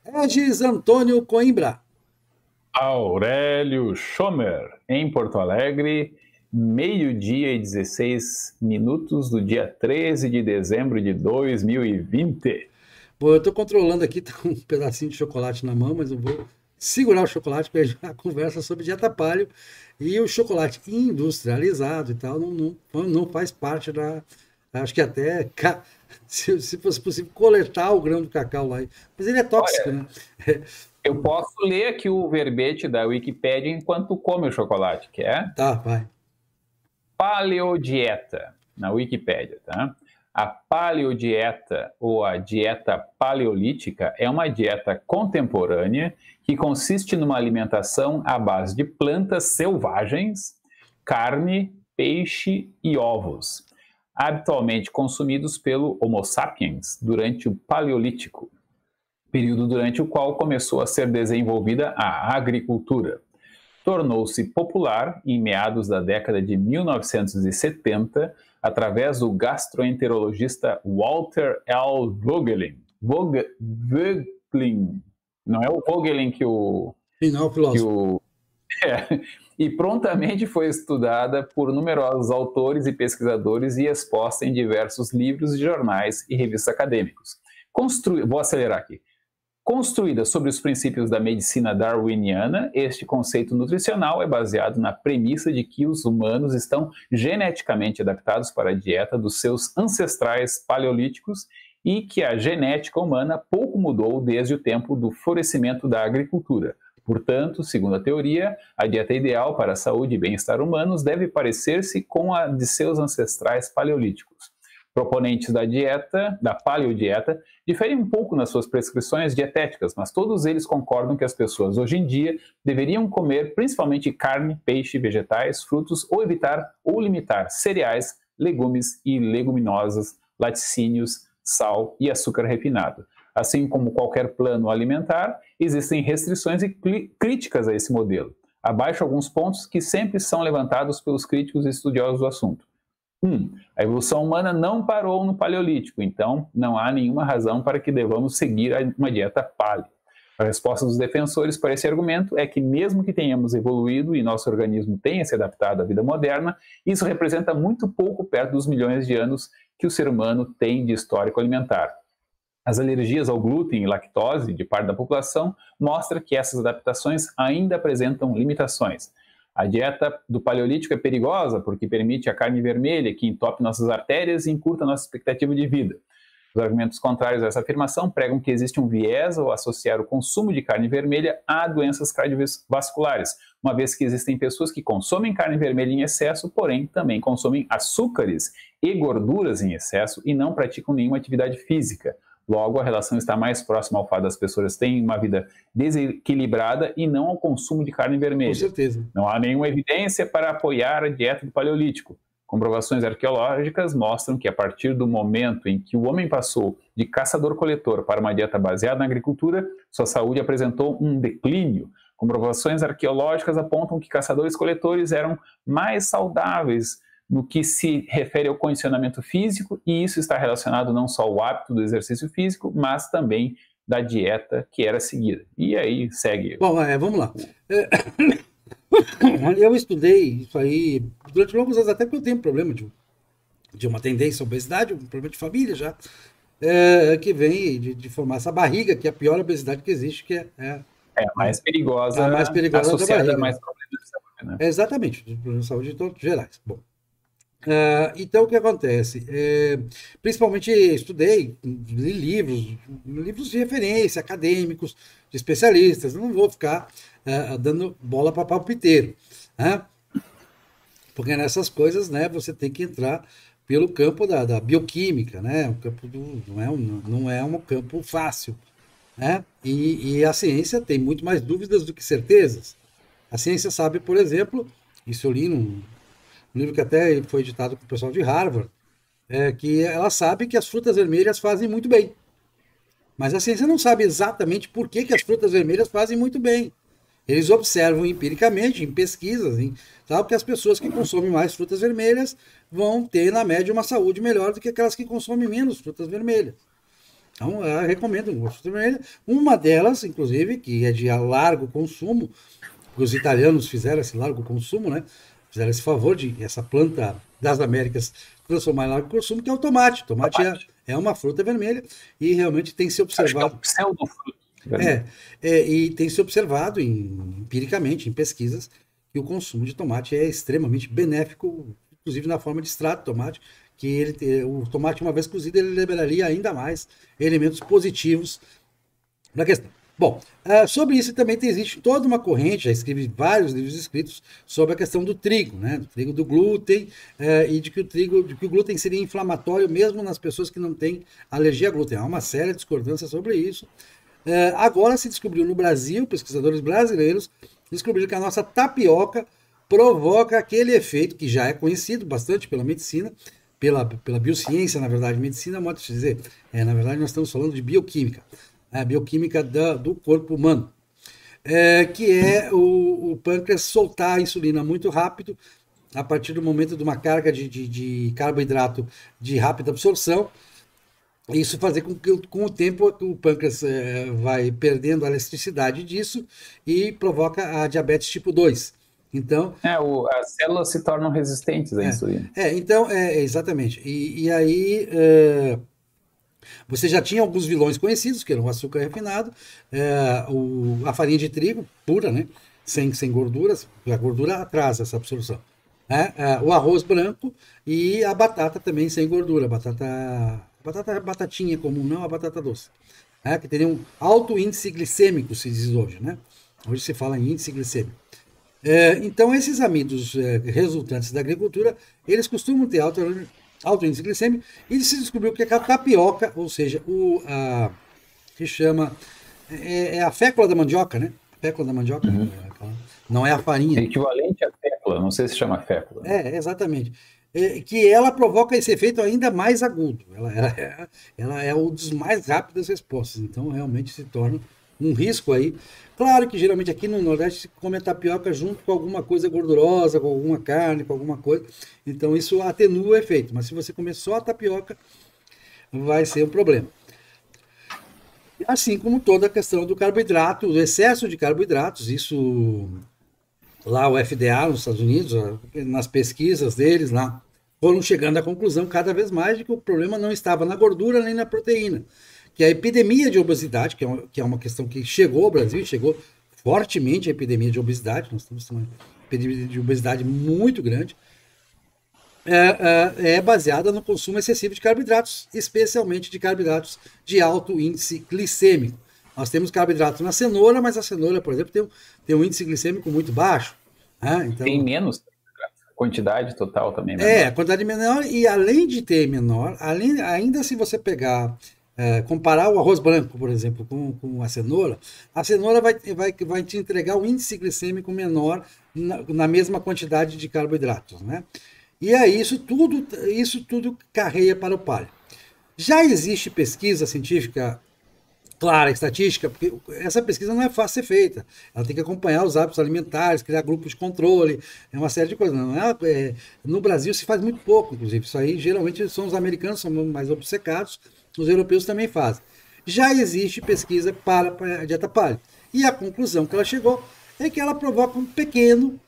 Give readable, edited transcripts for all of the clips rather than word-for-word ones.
Regis Antônio Coimbra. Aurélio Schomer, em Porto Alegre, meio-dia e 16 minutos do dia 13 de dezembro de 2020. Bom, eu estou controlando aqui, tá um pedacinho de chocolate na mão, mas eu vou segurar o chocolate para a conversa sobre dieta paleo. E o chocolate industrializado e tal não faz parte da... Acho que até, se fosse possível, coletar o grão do cacau lá. Mas ele é tóxico, Olha, né? eu posso ler aqui o verbete da Wikipédia enquanto come o chocolate, quer? Tá, vai. Paleodieta, na Wikipédia, tá? A paleodieta, ou a dieta paleolítica, é uma dieta contemporânea que consiste numa alimentação à base de plantas selvagens, carne, peixe e ovos, habitualmente consumidos pelo Homo sapiens durante o Paleolítico, período durante o qual começou a ser desenvolvida a agricultura. Tornou-se popular em meados da década de 1970 através do gastroenterologista Walter L. Vogelin. Vogelin. Não é o Vogelin que o... Não, filósofo. E prontamente foi estudada por numerosos autores e pesquisadores e exposta em diversos livros, jornais e revistas acadêmicos. Vou acelerar aqui. Construída sobre os princípios da medicina darwiniana, este conceito nutricional é baseado na premissa de que os humanos estão geneticamente adaptados para a dieta dos seus ancestrais paleolíticos e que a genética humana pouco mudou desde o tempo do florescimento da agricultura. Portanto, segundo a teoria, a dieta ideal para a saúde e bem-estar humanos deve parecer-se com a de seus ancestrais paleolíticos. Proponentes da paleodieta, diferem um pouco nas suas prescrições dietéticas, mas todos eles concordam que as pessoas hoje em dia deveriam comer principalmente carne, peixe, vegetais, frutos ou evitar ou limitar cereais, legumes e leguminosas, laticínios, sal e açúcar refinado. Assim como qualquer plano alimentar, existem restrições e críticas a esse modelo. Abaixo alguns pontos que sempre são levantados pelos críticos e estudiosos do assunto. 1. A evolução humana não parou no Paleolítico, então não há nenhuma razão para que devamos seguir uma dieta paleo. A resposta dos defensores para esse argumento é que mesmo que tenhamos evoluído e nosso organismo tenha se adaptado à vida moderna, isso representa muito pouco perto dos milhões de anos que o ser humano tem de histórico alimentar. As alergias ao glúten e lactose de parte da população mostram que essas adaptações ainda apresentam limitações. A dieta do Paleolítico é perigosa porque permite a carne vermelha, que entope nossas artérias e encurta nossa expectativa de vida. Os argumentos contrários a essa afirmação pregam que existe um viés ao associar o consumo de carne vermelha a doenças cardiovasculares, uma vez que existem pessoas que consomem carne vermelha em excesso, porém também consomem açúcares e gorduras em excesso e não praticam nenhuma atividade física. Logo, a relação está mais próxima ao fato das pessoas terem uma vida desequilibrada e não ao consumo de carne vermelha. Com certeza. Não há nenhuma evidência para apoiar a dieta do Paleolítico. Comprovações arqueológicas mostram que a partir do momento em que o homem passou de caçador-coletor para uma dieta baseada na agricultura, sua saúde apresentou um declínio. Comprovações arqueológicas apontam que caçadores-coletores eram mais saudáveis no que se refere ao condicionamento físico, e isso está relacionado não só ao hábito do exercício físico, mas também da dieta que era seguida. E aí segue. Bom, vamos lá. Eu estudei isso aí durante longos anos, até porque eu tenho problema de uma tendência à obesidade, um problema de família já, que vem de formar essa barriga, que é a pior obesidade que existe, que é a mais perigosa, a mais perigosa associada da barriga, a mais problemas de saúde, né? Exatamente, problemas de saúde em todos gerais. Bom, então o que acontece? Principalmente estudei, li livros de referência, acadêmicos, de especialistas, não vou ficar dando bola para palpiteiro, né? Porque nessas coisas, né, você tem que entrar pelo campo da bioquímica, né? O campo não é um campo fácil, né? E a ciência tem muito mais dúvidas do que certezas. A ciência sabe, por exemplo, isso eu li num livro que até foi editado com o pessoal de Harvard, que ela sabe que as frutas vermelhas fazem muito bem. Mas a ciência não sabe exatamente por que as frutas vermelhas fazem muito bem. Eles observam empiricamente, em pesquisas, que as pessoas que consomem mais frutas vermelhas vão ter, na média, uma saúde melhor do que aquelas que consomem menos frutas vermelhas. Então, eu recomendo uma fruta vermelha. Uma delas, inclusive, que é de largo consumo, porque os italianos fizeram esse largo consumo, né? Fizeram esse favor de essa planta das Américas transformar em largo consumo, que é o tomate. O tomate Tomate. é uma fruta vermelha e realmente tem se Acho que é um observado. pseudofruto É, vermelho. e tem se observado empiricamente, em pesquisas, que o consumo de tomate é extremamente benéfico, inclusive na forma de extrato de tomate, que o tomate, uma vez cozido, ele liberaria ainda mais elementos positivos na questão. Bom, sobre isso também existe toda uma corrente, já escrevi vários livros escritos sobre a questão do trigo, né? Do trigo do glúten, e de que o glúten seria inflamatório mesmo nas pessoas que não têm alergia a glúten. Há uma séria discordância sobre isso. Agora se descobriu no Brasil, pesquisadores brasileiros descobriram que a nossa tapioca provoca aquele efeito que já é conhecido bastante pela medicina, pela biociência, na verdade, medicina, modo de dizer, na verdade nós estamos falando de bioquímica, a bioquímica do corpo humano, que é o pâncreas soltar a insulina muito rápido, a partir do momento de uma carga de carboidrato de rápida absorção, isso fazer com que com o tempo o pâncreas vai perdendo a elasticidade disso e provoca a diabetes tipo 2. Então, As células se tornam resistentes à insulina. exatamente. E aí você já tinha alguns vilões conhecidos, que eram o açúcar refinado, a farinha de trigo pura, né? Sem gorduras, a gordura atrasa essa absorção. O arroz branco e a batata também sem gordura, batatinha comum, não a batata doce, que teria um alto índice glicêmico, se diz hoje, né? Hoje se fala em índice glicêmico. Então, esses amidos resultantes da agricultura, eles costumam ter alto índice glicêmico, e se descobriu que a tapioca, ou seja, que chama, a fécula da mandioca, né? A fécula da mandioca, não é a farinha. É equivalente à fécula, não sei se chama fécula. Exatamente. Que ela provoca esse efeito ainda mais agudo. Ela é um dos mais rápidas respostas. Então, realmente se torna um risco aí. Claro que geralmente aqui no Nordeste se come a tapioca junto com alguma coisa gordurosa, com alguma carne, com alguma coisa. Então, isso atenua o efeito. Mas se você comer só a tapioca, vai ser um problema. Assim como toda a questão do carboidrato, do excesso de carboidratos, isso lá o FDA nos Estados Unidos, nas pesquisas deles lá, foram chegando à conclusão cada vez mais de que o problema não estava na gordura nem na proteína, que a epidemia de obesidade, que é uma questão que chegou ao Brasil, chegou fortemente a epidemia de obesidade, nós temos uma epidemia de obesidade muito grande, é baseada no consumo excessivo de carboidratos, especialmente de carboidratos de alto índice glicêmico. Nós temos carboidratos na cenoura, mas a cenoura, por exemplo, tem um índice glicêmico muito baixo. Então, tem menos quantidade total também menor. A quantidade menor, e além de ter menor, ainda se você pegar, comparar o arroz branco, por exemplo, com a cenoura vai te entregar um índice glicêmico menor na mesma quantidade de carboidratos, né? E aí isso tudo carreia para o paleo. Já existe pesquisa científica clara, estatística, porque essa pesquisa não é fácil de ser feita. Ela tem que acompanhar os hábitos alimentares, criar grupos de controle, uma série de coisas. No Brasil se faz muito pouco, inclusive. Isso aí geralmente são os americanos, são mais obcecados, os europeus também fazem. Já existe pesquisa para a dieta paleo. E a conclusão que ela chegou é que ela provoca um pequeno,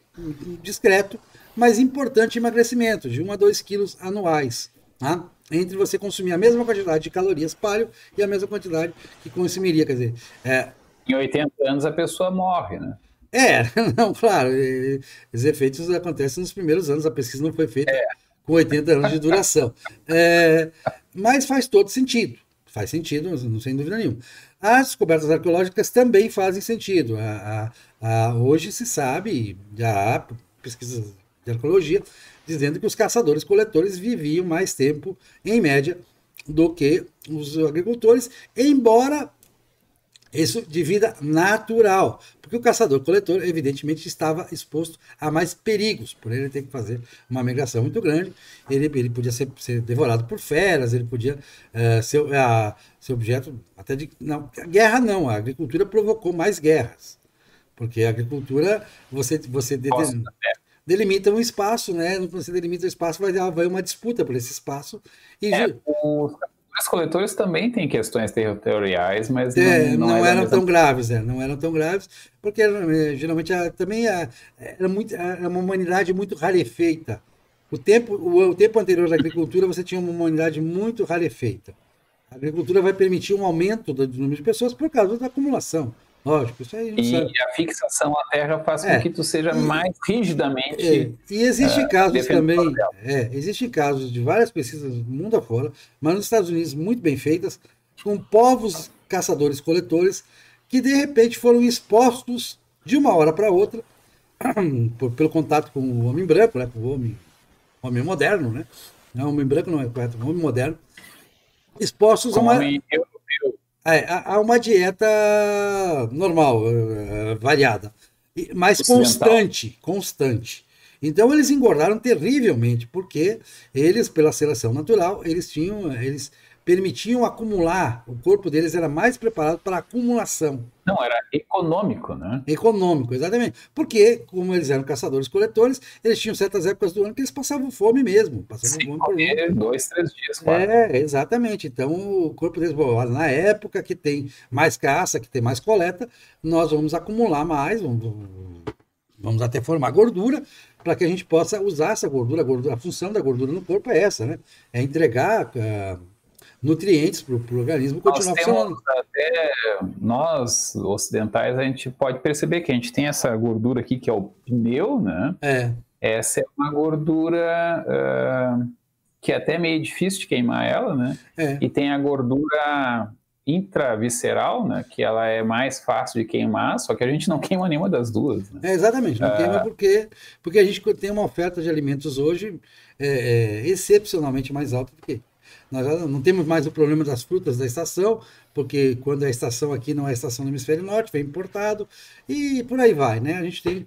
discreto, mas importante emagrecimento, de 1 a 2 quilos anuais. Tá? Entre você consumir a mesma quantidade de calorias paleo e a mesma quantidade que consumiria, quer dizer... Em 80 anos a pessoa morre, né? Não, claro, os efeitos acontecem nos primeiros anos, a pesquisa não foi feita com 80 anos de duração. Mas faz todo sentido, faz sentido, sem dúvida nenhuma. As descobertas arqueológicas também fazem sentido. Hoje se sabe, já há pesquisas de arqueologia, dizendo que os caçadores-coletores viviam mais tempo, em média, do que os agricultores, embora isso de vida natural, porque o caçador-coletor, evidentemente, estava exposto a mais perigos, por ele ter que fazer uma migração muito grande, ele podia ser devorado por feras, ele podia ser objeto até de... Não, guerra não, a agricultura provocou mais guerras, porque a agricultura, você delimita um espaço, né? Quando você delimita o espaço, vai uma disputa por esse espaço. Os Os coletores também têm questões territoriais, mas não Não é da eram mesma. tão graves, não eram tão graves, porque geralmente era uma humanidade muito rarefeita. O tempo anterior à agricultura, você tinha uma humanidade muito rarefeita. A agricultura vai permitir um aumento do número de pessoas por causa da acumulação. Lógico, isso aí a gente E sabe. a fixação à terra faz com que É, tu seja e, mais rigidamente e existem casos defensor também, dela. existem casos de várias pesquisas do mundo afora, mas nos Estados Unidos muito bem feitas, com povos caçadores-coletores que de repente foram expostos de uma hora para outra pelo contato com o homem branco, né, com o homem moderno, né? Não, homem branco não é correto, o homem moderno, expostos Com homem europeu. a uma dieta normal, variada, mas Ocidental. constante. Então eles engordaram terrivelmente, porque eles, pela seleção natural, eles permitiam acumular, o corpo deles era mais preparado para acumulação. Não, era econômico, né? Econômico, exatamente. Porque, como eles eram caçadores-coletores, eles tinham certas épocas do ano que eles passavam fome mesmo, passavam Se fome por muito. comer 2, 3 dias, claro. Exatamente. Então, o corpo deles, bom, na época que tem mais caça, que tem mais coleta, nós vamos acumular mais, vamos até formar gordura, para que a gente possa usar essa gordura. A função da gordura no corpo é essa, né? É entregar nutrientes para o organismo Nós continuar temos funcionando. até, nós ocidentais, a gente pode perceber que a gente tem essa gordura aqui, que é o pneu, né? É, Essa é uma gordura que é até meio difícil de queimar ela, né? é. E tem a gordura intravisceral, né? Que ela é mais fácil de queimar, só que a gente não queima nenhuma das duas, né? Exatamente, não queima porque a gente tem uma oferta de alimentos hoje excepcionalmente mais alta do que. Nós já não temos mais o problema das frutas da estação, porque quando a estação aqui não é a estação do hemisfério norte, vem importado, e por aí vai, né? A gente tem.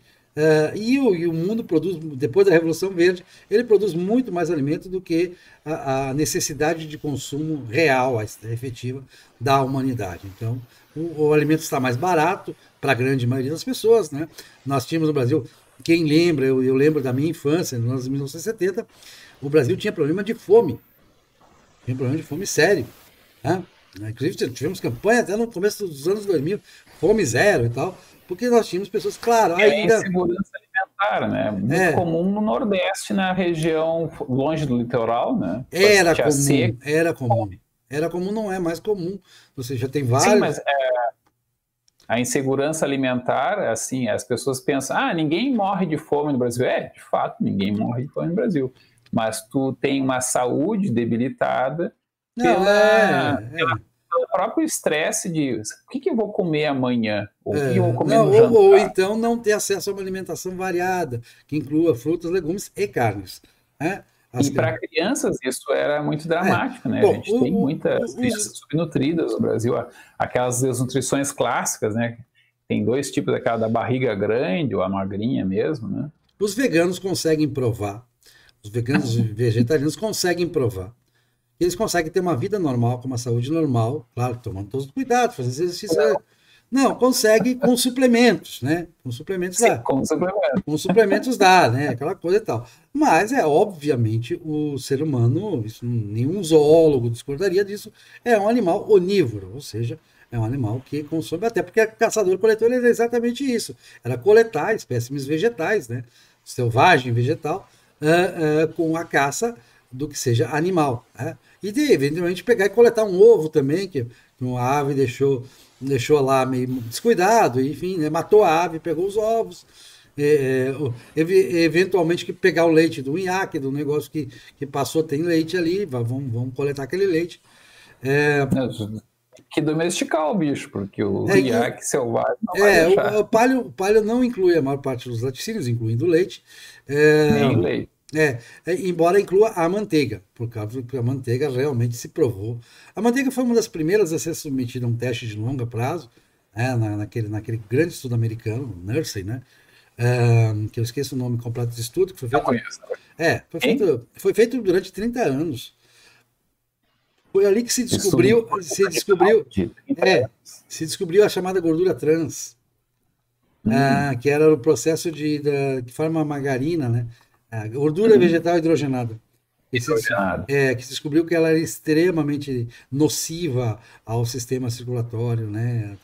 E o mundo produz, depois da Revolução Verde, ele produz muito mais alimento do que a necessidade de consumo real, efetiva, da humanidade. Então, o alimento está mais barato para a grande maioria das pessoas, né? Nós tínhamos no Brasil, quem lembra, eu lembro da minha infância, nos anos 1970, o Brasil tinha problema de fome. Tinha problema de fome sério. Né? Inclusive, tivemos campanha até no começo dos anos 2000, fome zero e tal, porque nós tínhamos pessoas, claro, E a ainda. insegurança alimentar, né? Muito comum no Nordeste, na região longe do litoral, né? Era Tinha comum, seca. era comum. Era comum, não é mais comum. Você já tem Sim, vários. mas a insegurança alimentar, assim, as pessoas pensam, ninguém morre de fome no Brasil. De fato, ninguém morre de fome no Brasil. Mas tu tem uma saúde debilitada Não, pelo próprio estresse de o que eu vou comer amanhã? Ou o que eu vou comer não, no ou jantar? então não ter acesso a uma alimentação variada, que inclua frutas, legumes e carnes. Né? E para crianças isso era muito dramático, né? Bom, A gente tem muitas crianças subnutridas no Brasil, aquelas desnutrições clássicas, né? Tem 2 tipos, aquela da barriga grande ou a magrinha mesmo, né? Os veganos conseguem provar, os veganos e vegetarianos conseguem provar. Eles conseguem ter uma vida normal, com uma saúde normal, claro, tomando todos os cuidados, fazendo exercício. Não, consegue com suplementos, né? Com suplementos Sim, dá. com suplemento. Com suplementos dá, né? Aquela coisa e tal. Mas obviamente, o ser humano, isso, nenhum zoólogo discordaria disso, é um animal onívoro, ou seja, é um animal que consome, até porque caçador-coletor era exatamente isso. Era coletar espécimes vegetais, né? Selvagem, vegetal, com a caça do que seja animal. Né? E de, eventualmente, pegar e coletar um ovo também, que uma ave deixou lá meio descuidado, enfim, né? Matou a ave, pegou os ovos. Eventualmente que pegar o leite do nhaque, do negócio que passou, tem leite ali, vamos coletar aquele leite. Que domesticar o bicho, porque o iaque selvagem não vai deixar. O palio não inclui a maior parte dos laticínios, incluindo o leite. Nem leite. Embora inclua a manteiga, por causa que a manteiga realmente se provou. A manteiga foi uma das primeiras a ser submetida a um teste de longo prazo, né, naquele grande estudo americano, Nursey, né? Que eu esqueço o nome completo desse estudo, que foi feito. Não conheço. Foi feito durante 30 anos. Foi ali que se descobriu a chamada gordura trans, que era o processo que forma a margarina, né? A gordura vegetal hidrogenada. hidrogenada. Que se descobriu que ela era extremamente nociva ao sistema circulatório, né?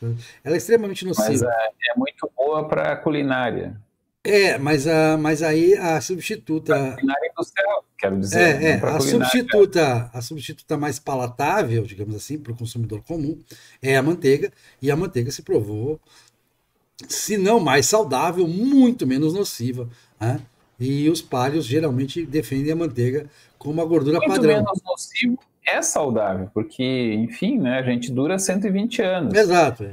Ela é extremamente Mas nociva. é muito boa para culinária. Mas aí a substituta, Culinária industrial, quero dizer, né? Não para culinária. a substituta mais palatável, digamos assim, para o consumidor comum, é a manteiga, e a manteiga se provou, se não mais saudável, muito menos nociva, né? E os paleos geralmente defendem a manteiga como a gordura Muito padrão. menos nocivo é saudável, porque, enfim, né, a gente dura 120 anos. Exato.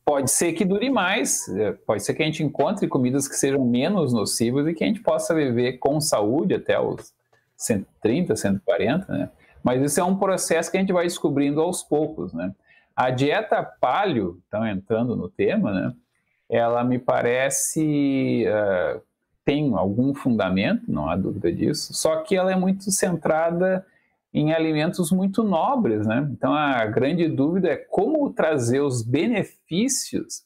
Pode ser que dure mais, pode ser que a gente encontre comidas que sejam menos nocivas e que a gente possa viver com saúde até os 130, 140, né? Mas isso é um processo que a gente vai descobrindo aos poucos, né? A dieta paleo, então entrando no tema, né? Ela me parece tem algum fundamento, não há dúvida disso, só que ela é muito centrada em alimentos muito nobres, né? Então a grande dúvida é como trazer os benefícios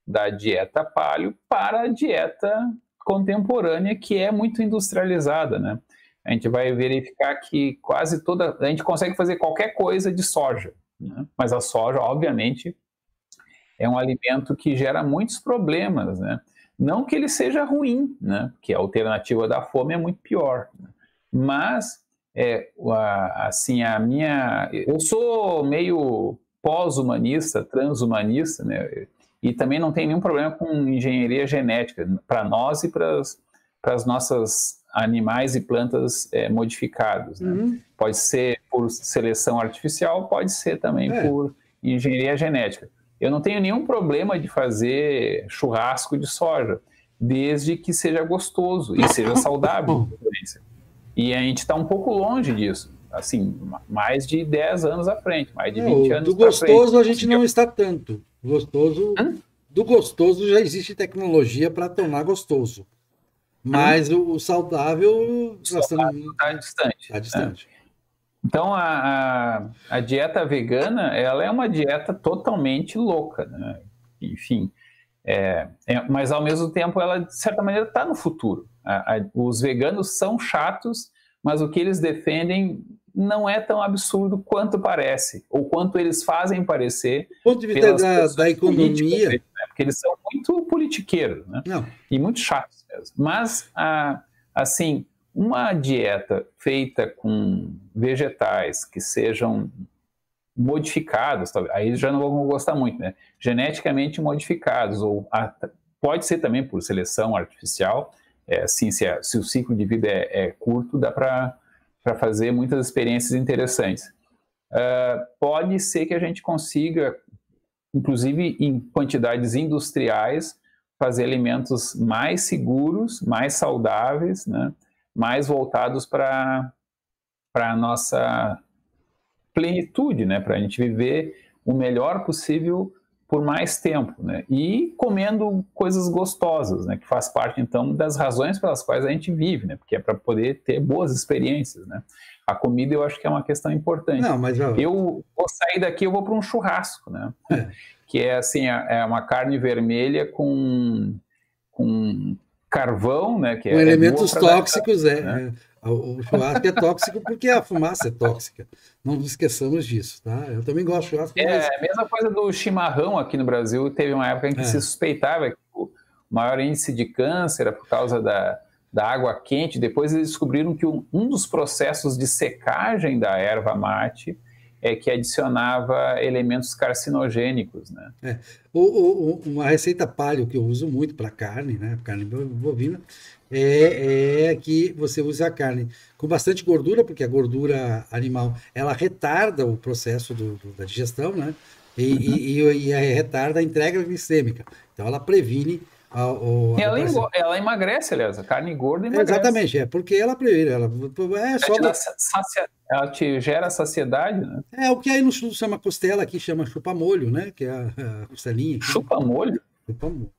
da dieta paleo para a dieta contemporânea, que é muito industrializada, né? A gente vai verificar que quase toda... A gente consegue fazer qualquer coisa de soja, né? Mas a soja, obviamente, é um alimento que gera muitos problemas, né? Não que ele seja ruim, né? Porque a alternativa da fome é muito pior, né? Mas assim, eu sou meio pós-humanista, transhumanista, né? E também não tem nenhum problema com engenharia genética para nós e para as nossas animais e plantas modificados, né? Uhum. Pode ser por seleção artificial, pode ser também por engenharia genética. Eu não tenho nenhum problema de fazer churrasco de soja, desde que seja gostoso e seja saudável. E a gente está um pouco longe disso, assim, mais de 10 anos à frente, mais de 20 anos do gostoso frente. a gente não está tanto. Do gostoso já existe tecnologia para tornar gostoso. Mas o saudável está distante. Está distante. Né? Então, a dieta vegana, ela é uma dieta totalmente louca, né? Enfim, mas ao mesmo tempo ela, de certa maneira, está no futuro. Os veganos são chatos, mas o que eles defendem não é tão absurdo quanto parece, ou quanto eles fazem parecer. Do ponto de vista da economia... Né? Porque eles são muito politiqueiros, né? E muito chatos mesmo. Mas, assim... Uma dieta feita com vegetais que sejam modificados, aí já não vão gostar muito, né? Geneticamente modificados, ou pode ser também por seleção artificial, assim, se o ciclo de vida é curto, dá para fazer muitas experiências interessantes. Pode ser que a gente consiga, inclusive em quantidades industriais, fazer alimentos mais seguros, mais saudáveis, né? Mais voltados para a nossa plenitude, né? Para a gente viver o melhor possível por mais tempo, né? E comendo coisas gostosas, né? Que faz parte, então, das razões pelas quais a gente vive, né? Porque é para poder ter boas experiências, né? A comida eu acho que é uma questão importante. Não, mas eu vou sair daqui, eu vou para um churrasco, né? Que é assim, é uma carne vermelha com carvão, né? Que com elementos tóxicos, o churrasco é tóxico porque a fumaça é tóxica. Não nos esqueçamos disso, tá? Eu também gosto de churrasco. Mas... a mesma coisa do chimarrão aqui no Brasil. Teve uma época em que se suspeitava que o maior índice de câncer era por causa da água quente. Depois eles descobriram que um dos processos de secagem da erva mate é que adicionava elementos carcinogênicos, né? Uma receita paleo que eu uso muito para carne, né? Carne bovina, é que você usa a carne com bastante gordura, porque a gordura animal ela retarda o processo da digestão, né? E retarda a entrega glicêmica. Então ela previne ela emagrece, aliás, a carne gorda emagrece. Exatamente, porque ela previne. Ela te gera saciedade, né? O que aí no sul chama costela, aqui chama chupa-molho, né? Que é a costelinha. Chupa-molho? Chupa-molho.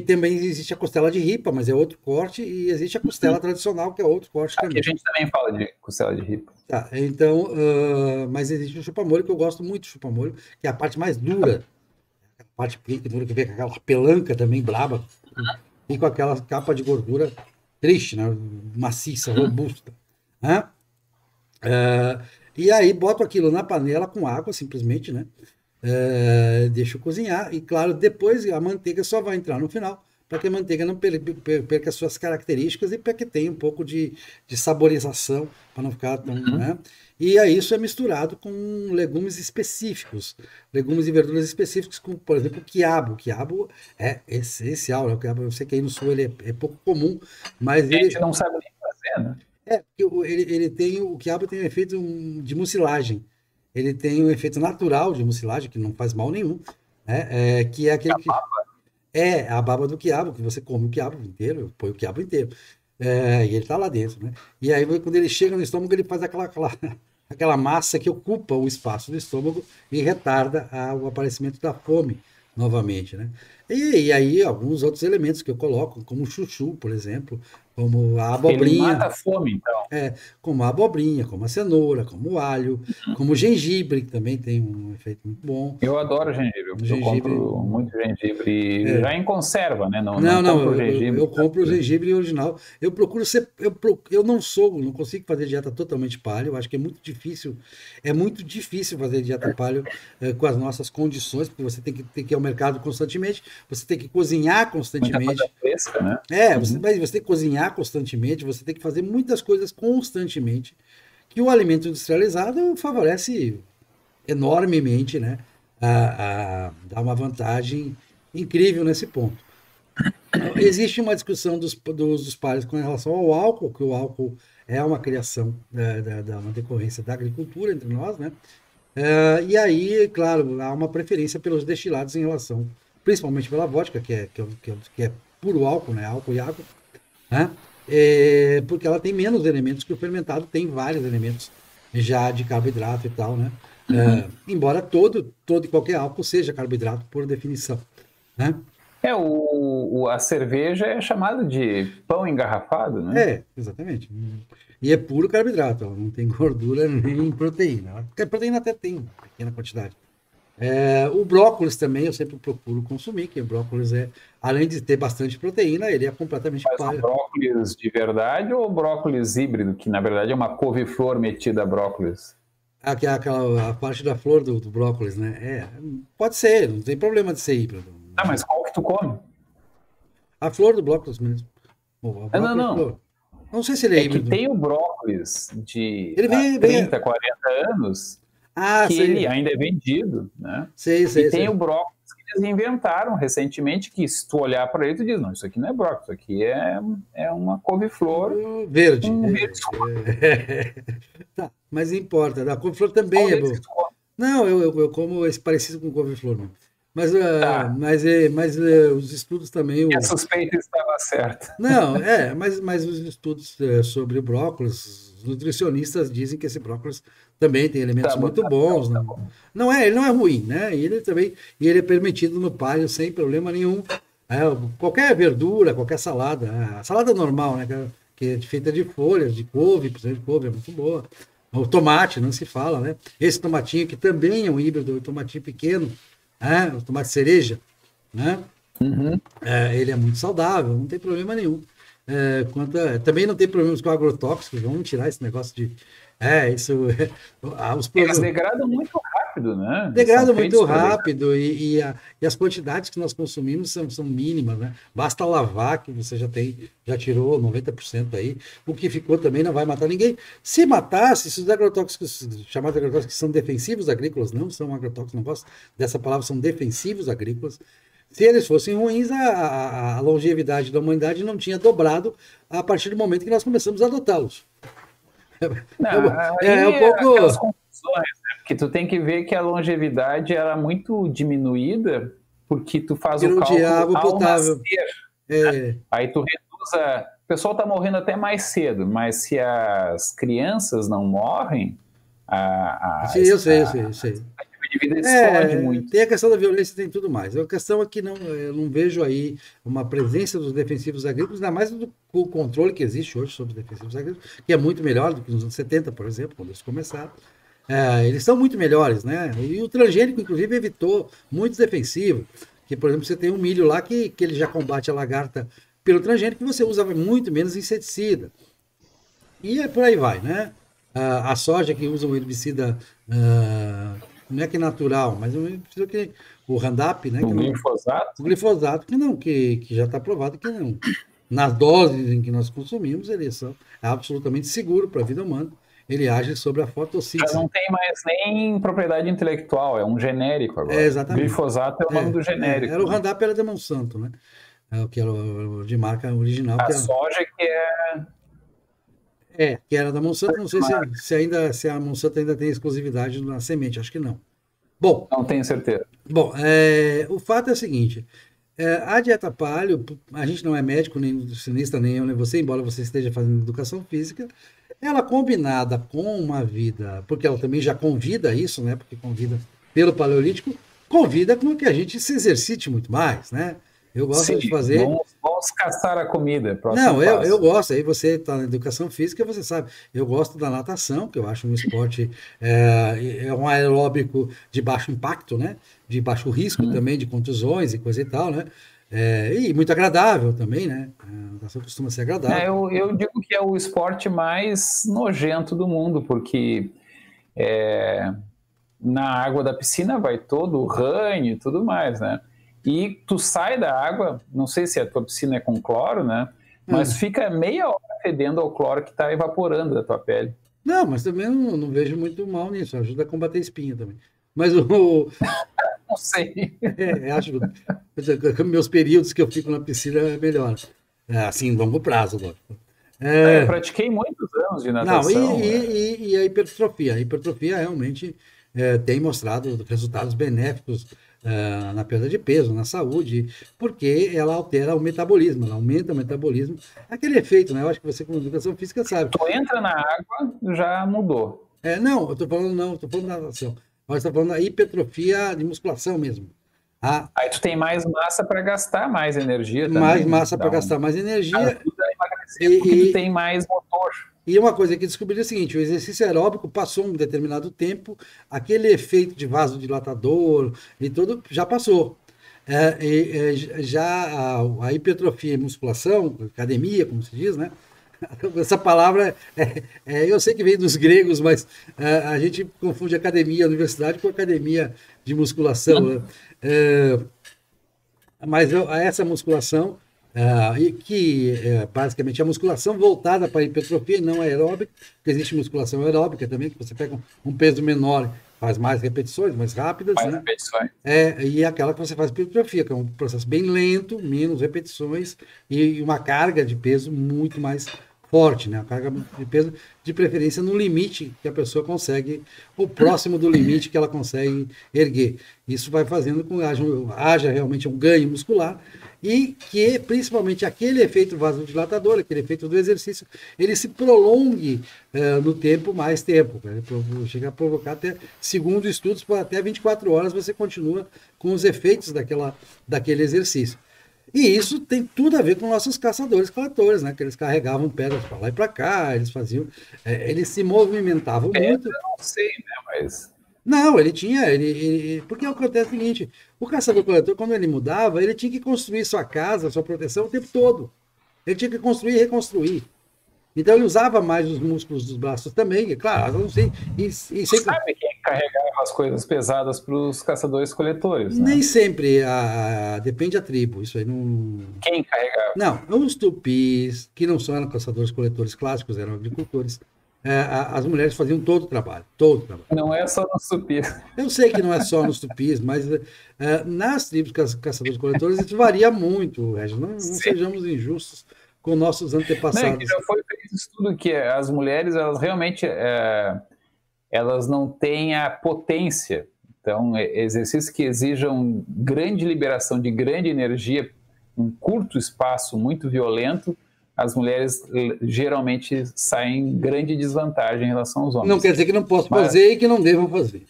Também existe a costela de ripa, mas é outro corte, e existe a costela tradicional, que é outro corte também. Aqui a gente também fala de costela de ripa. Tá, então, mas existe o chupa-molho, que eu gosto muito do chupa-molho, que é a parte mais dura. A parte dura que vem com aquela pelanca também braba, e com aquela capa de gordura triste, né? Maciça, robusta. Né? E aí boto aquilo na panela com água, simplesmente, né? Deixo cozinhar e, claro, depois a manteiga só vai entrar no final, para que a manteiga não perca as suas características e para que tenha um pouco de saborização, para não ficar tão... Né? E aí isso é misturado com legumes específicos, legumes e verduras específicos, como, por exemplo, o quiabo. O quiabo é essencial, né? O quiabo, eu sei que aí no sul ele é pouco comum, mas A ele... gente não sabe nem fazer, né? Porque o quiabo tem um efeito de mucilagem. Ele tem um efeito natural de mucilagem, que não faz mal nenhum, né? Que é aquele que... É a baba do quiabo, que você come o quiabo inteiro, põe o quiabo inteiro. E ele tá lá dentro, né? E aí, quando ele chega no estômago, ele faz aquela massa que ocupa o espaço do estômago e retarda o aparecimento da fome novamente, né? E aí, alguns outros elementos que eu coloco, como o chuchu, por exemplo, como a Ele abobrinha. mata a fome, então. Como a abobrinha, como a cenoura, como o alho, como o gengibre, que também tem um efeito muito bom. Eu adoro gengibre. Eu compro muito gengibre já em conserva, né? Não compro gengibre. Eu compro o gengibre original. Eu procuro ser. Eu não consigo fazer dieta totalmente paleo. Eu acho que é muito difícil fazer dieta paleo com as nossas condições, porque você tem que ir ao mercado constantemente, você tem que cozinhar constantemente. Muita coisa fresca, né? Você tem que cozinhar constantemente, você tem que fazer muitas coisas constantemente, que o alimento industrializado favorece enormemente, né? Dá uma vantagem incrível nesse ponto. Existe uma discussão dos pares com relação ao álcool, que o álcool é uma criação uma decorrência da agricultura entre nós, né? E aí, claro, há uma preferência pelos destilados em relação, principalmente pela vodka, que é puro álcool, né? Álcool e água, né? Porque ela tem menos elementos que o fermentado tem vários elementos já de carboidrato e tal, né? Embora todo e qualquer álcool seja carboidrato por definição, né? A cerveja é chamada de pão engarrafado, né? Exatamente. E é puro carboidrato, ela não tem gordura nem proteína. A proteína até tem, uma pequena quantidade. O brócolis também eu sempre procuro consumir, que o brócolis além de ter bastante proteína, ele é completamente... Mas o brócolis de verdade ou o brócolis híbrido, que na verdade é uma couve-flor metida a brócolis? A parte da flor do brócolis, né? Pode ser, não tem problema de ser híbrido. Mas qual que tu come? A flor do brócolis mesmo. Não. Não sei se ele é híbrido. Que tem o brócolis de 30, 40 anos, que sei. ele ainda é vendido, né? Sei. Tem o brócolis que eles inventaram recentemente, que se tu olhar para ele, tu diz, não, isso aqui não é brócolis, isso aqui é uma couve-flor verde. verde. Tá, mas importa. A couve-flor também é bom. Não, eu como esse parecido com couve-flor, né? Mas os estudos também... A suspeita estava certa. Não, mas os estudos sobre o brócolis, os nutricionistas dizem que esse brócolis também tem elementos muito bons. Ele não é ruim, né? Ele é permitido no paleo sem problema nenhum. Qualquer verdura, qualquer salada, a salada normal, né? Que é feita de folhas, de couve, por exemplo, de couve é muito boa. O tomate, não se fala, né? Esse tomatinho que também é um híbrido, um tomatinho pequeno, o tomate cereja, né? Ele é muito saudável, não tem problema nenhum. Também não tem problemas com agrotóxicos, vamos tirar esse negócio de... Eles degradam muito rápido, né? Degradam muito rápido e as quantidades que nós consumimos são mínimas, né? Basta lavar que você já tirou 90% aí, o que ficou também não vai matar ninguém. Se matasse, se os agrotóxicos, chamados agrotóxicos, que são defensivos agrícolas, não são agrotóxicos, não gosto dessa palavra, são defensivos agrícolas. Se eles fossem ruins, a longevidade da humanidade não tinha dobrado a partir do momento que nós começamos a adotá-los. Um pouco... Aquelas confusões, né? Porque tu tem que ver que a longevidade era muito diminuída porque tu faz o cálculo de água potável. Nascer, né? Aí tu reduz o pessoal está morrendo até mais cedo, mas se as crianças não morrem, eu sei. De vida explode muito. Tem a questão da violência, tem tudo mais. A questão é que eu não vejo aí uma presença dos defensivos agrícolas, ainda mais do controle que existe hoje sobre os defensivos agrícolas, que é muito melhor do que nos anos 70, por exemplo, quando eles começaram. Eles são muito melhores, né? E o transgênico, inclusive, evitou muitos defensivos. Que, por exemplo, você tem um milho lá que ele já combate a lagarta pelo transgênico você usa muito menos inseticida. E por aí vai, né? A soja que usa um herbicida, não é que é natural, mas um herbicida que o Roundup, né? O Que não, glifosato? o glifosato que não, que já está provado que não. Nas doses em que nós consumimos, ele é absolutamente seguro para a vida humana. Ele age sobre a Já fotossíntese. não tem mais nem propriedade intelectual, é um genérico agora. Exatamente. Glifosato é o nome do genérico. Era o Roundup, era da Monsanto, né? O que era o de marca original. A soja que Que era da Monsanto. Não sei se a Monsanto ainda tem exclusividade na semente, acho que não. Bom, não tenho certeza. Bom, o fato é o seguinte: a dieta paleo, a gente não é médico, nem nutricionista, nem eu, nem você, embora você esteja fazendo educação física, ela combinada com uma vida, porque ela também já convida isso, né? Porque convida pelo paleolítico, convida com que a gente se exercite muito mais, né? Eu gosto de fazer. Vamos caçar a comida. Não, eu gosto. Aí você está na educação física, você sabe. Eu gosto da natação, que eu acho um esporte, um aeróbico de baixo impacto, né? De baixo risco também, de contusões e coisa e tal, né? E muito agradável também, né? A natação costuma ser agradável. Eu digo que é o esporte mais nojento do mundo, porque na água da piscina vai todo o ranho e tudo mais, né? E tu sai da água, não sei se a tua piscina é com cloro, né? Mas fica meia hora fedendo ao cloro que está evaporando da tua pele. Não, mas também não vejo muito mal nisso, ajuda a combater espinha também. Mas não sei. Acho que meus períodos que eu fico na piscina melhor. Assim, longo prazo, lógico. Eu pratiquei muitos anos de natação. E a hipertrofia? A hipertrofia realmente tem mostrado resultados benéficos na perda de peso, na saúde, porque ela altera o metabolismo, ela aumenta o metabolismo. Aquele efeito, né? Eu acho que você, com educação física, sabe. Tu entra na água, já mudou. Não, eu estou falando da natação. Nós estamos falando da hipertrofia de musculação mesmo. Aí tu tem mais massa para gastar mais energia também. Mais massa para gastar mais energia. Ajuda a emagrecer, porque tu tem mais motor. E uma coisa que descobri é o seguinte: o exercício aeróbico passou um determinado tempo, aquele efeito de vasodilatador e tudo já passou. Já a hipertrofia e musculação, academia, como se diz, né? Essa palavra, eu sei que vem dos gregos, mas a gente confunde academia, universidade, com academia de musculação. Né? Mas essa musculação, basicamente a musculação voltada para a hipertrofia e não aeróbica, porque existe musculação aeróbica também, que você pega um peso menor, faz mais repetições, mais rápidas. Mais né? repetições. E aquela que você faz hipertrofia, que é um processo bem lento, menos repetições e uma carga de peso muito mais forte, né? A carga de peso, de preferência no limite que a pessoa consegue, ou próximo do limite que ela consegue erguer. Isso vai fazendo com que haja realmente um ganho muscular e que, principalmente, aquele efeito vasodilatador, aquele efeito do exercício, ele se prolongue no tempo, mais tempo. Né? Chega a provocar até, segundo estudos, por até 24 horas você continua com os efeitos daquele exercício. E isso tem tudo a ver com nossos caçadores-coletores, né? Que eles carregavam pedras para lá e para cá, eles faziam, eles se movimentavam muito. Eu não sei, né? Mas não, ele tinha, porque acontece o seguinte: o caçador-coletor, quando ele mudava, ele tinha que construir sua casa, sua proteção o tempo todo. Ele tinha que construir e reconstruir. Então ele usava mais os músculos dos braços também, claro, eu não sei. Sabe quem carregava as coisas pesadas para os caçadores-coletores? Né? Nem sempre, depende da tribo, isso aí não... Quem carregava? Não, os tupis, que não eram caçadores-coletores clássicos, eram agricultores, as mulheres faziam todo o trabalho, todo o trabalho. Não é só nos tupis. Eu sei que não é só nos tupis, mas nas tribos caçadores-coletores isso varia muito, Regis, não sejamos injustos com nossos antepassados. Não, já foi feito estudo que as mulheres, elas realmente elas não têm a potência. Então, exercícios que exijam grande liberação de grande energia em curto espaço, muito violento, as mulheres geralmente saem em grande desvantagem em relação aos homens. Não quer dizer que não possam fazer e que não devam fazer.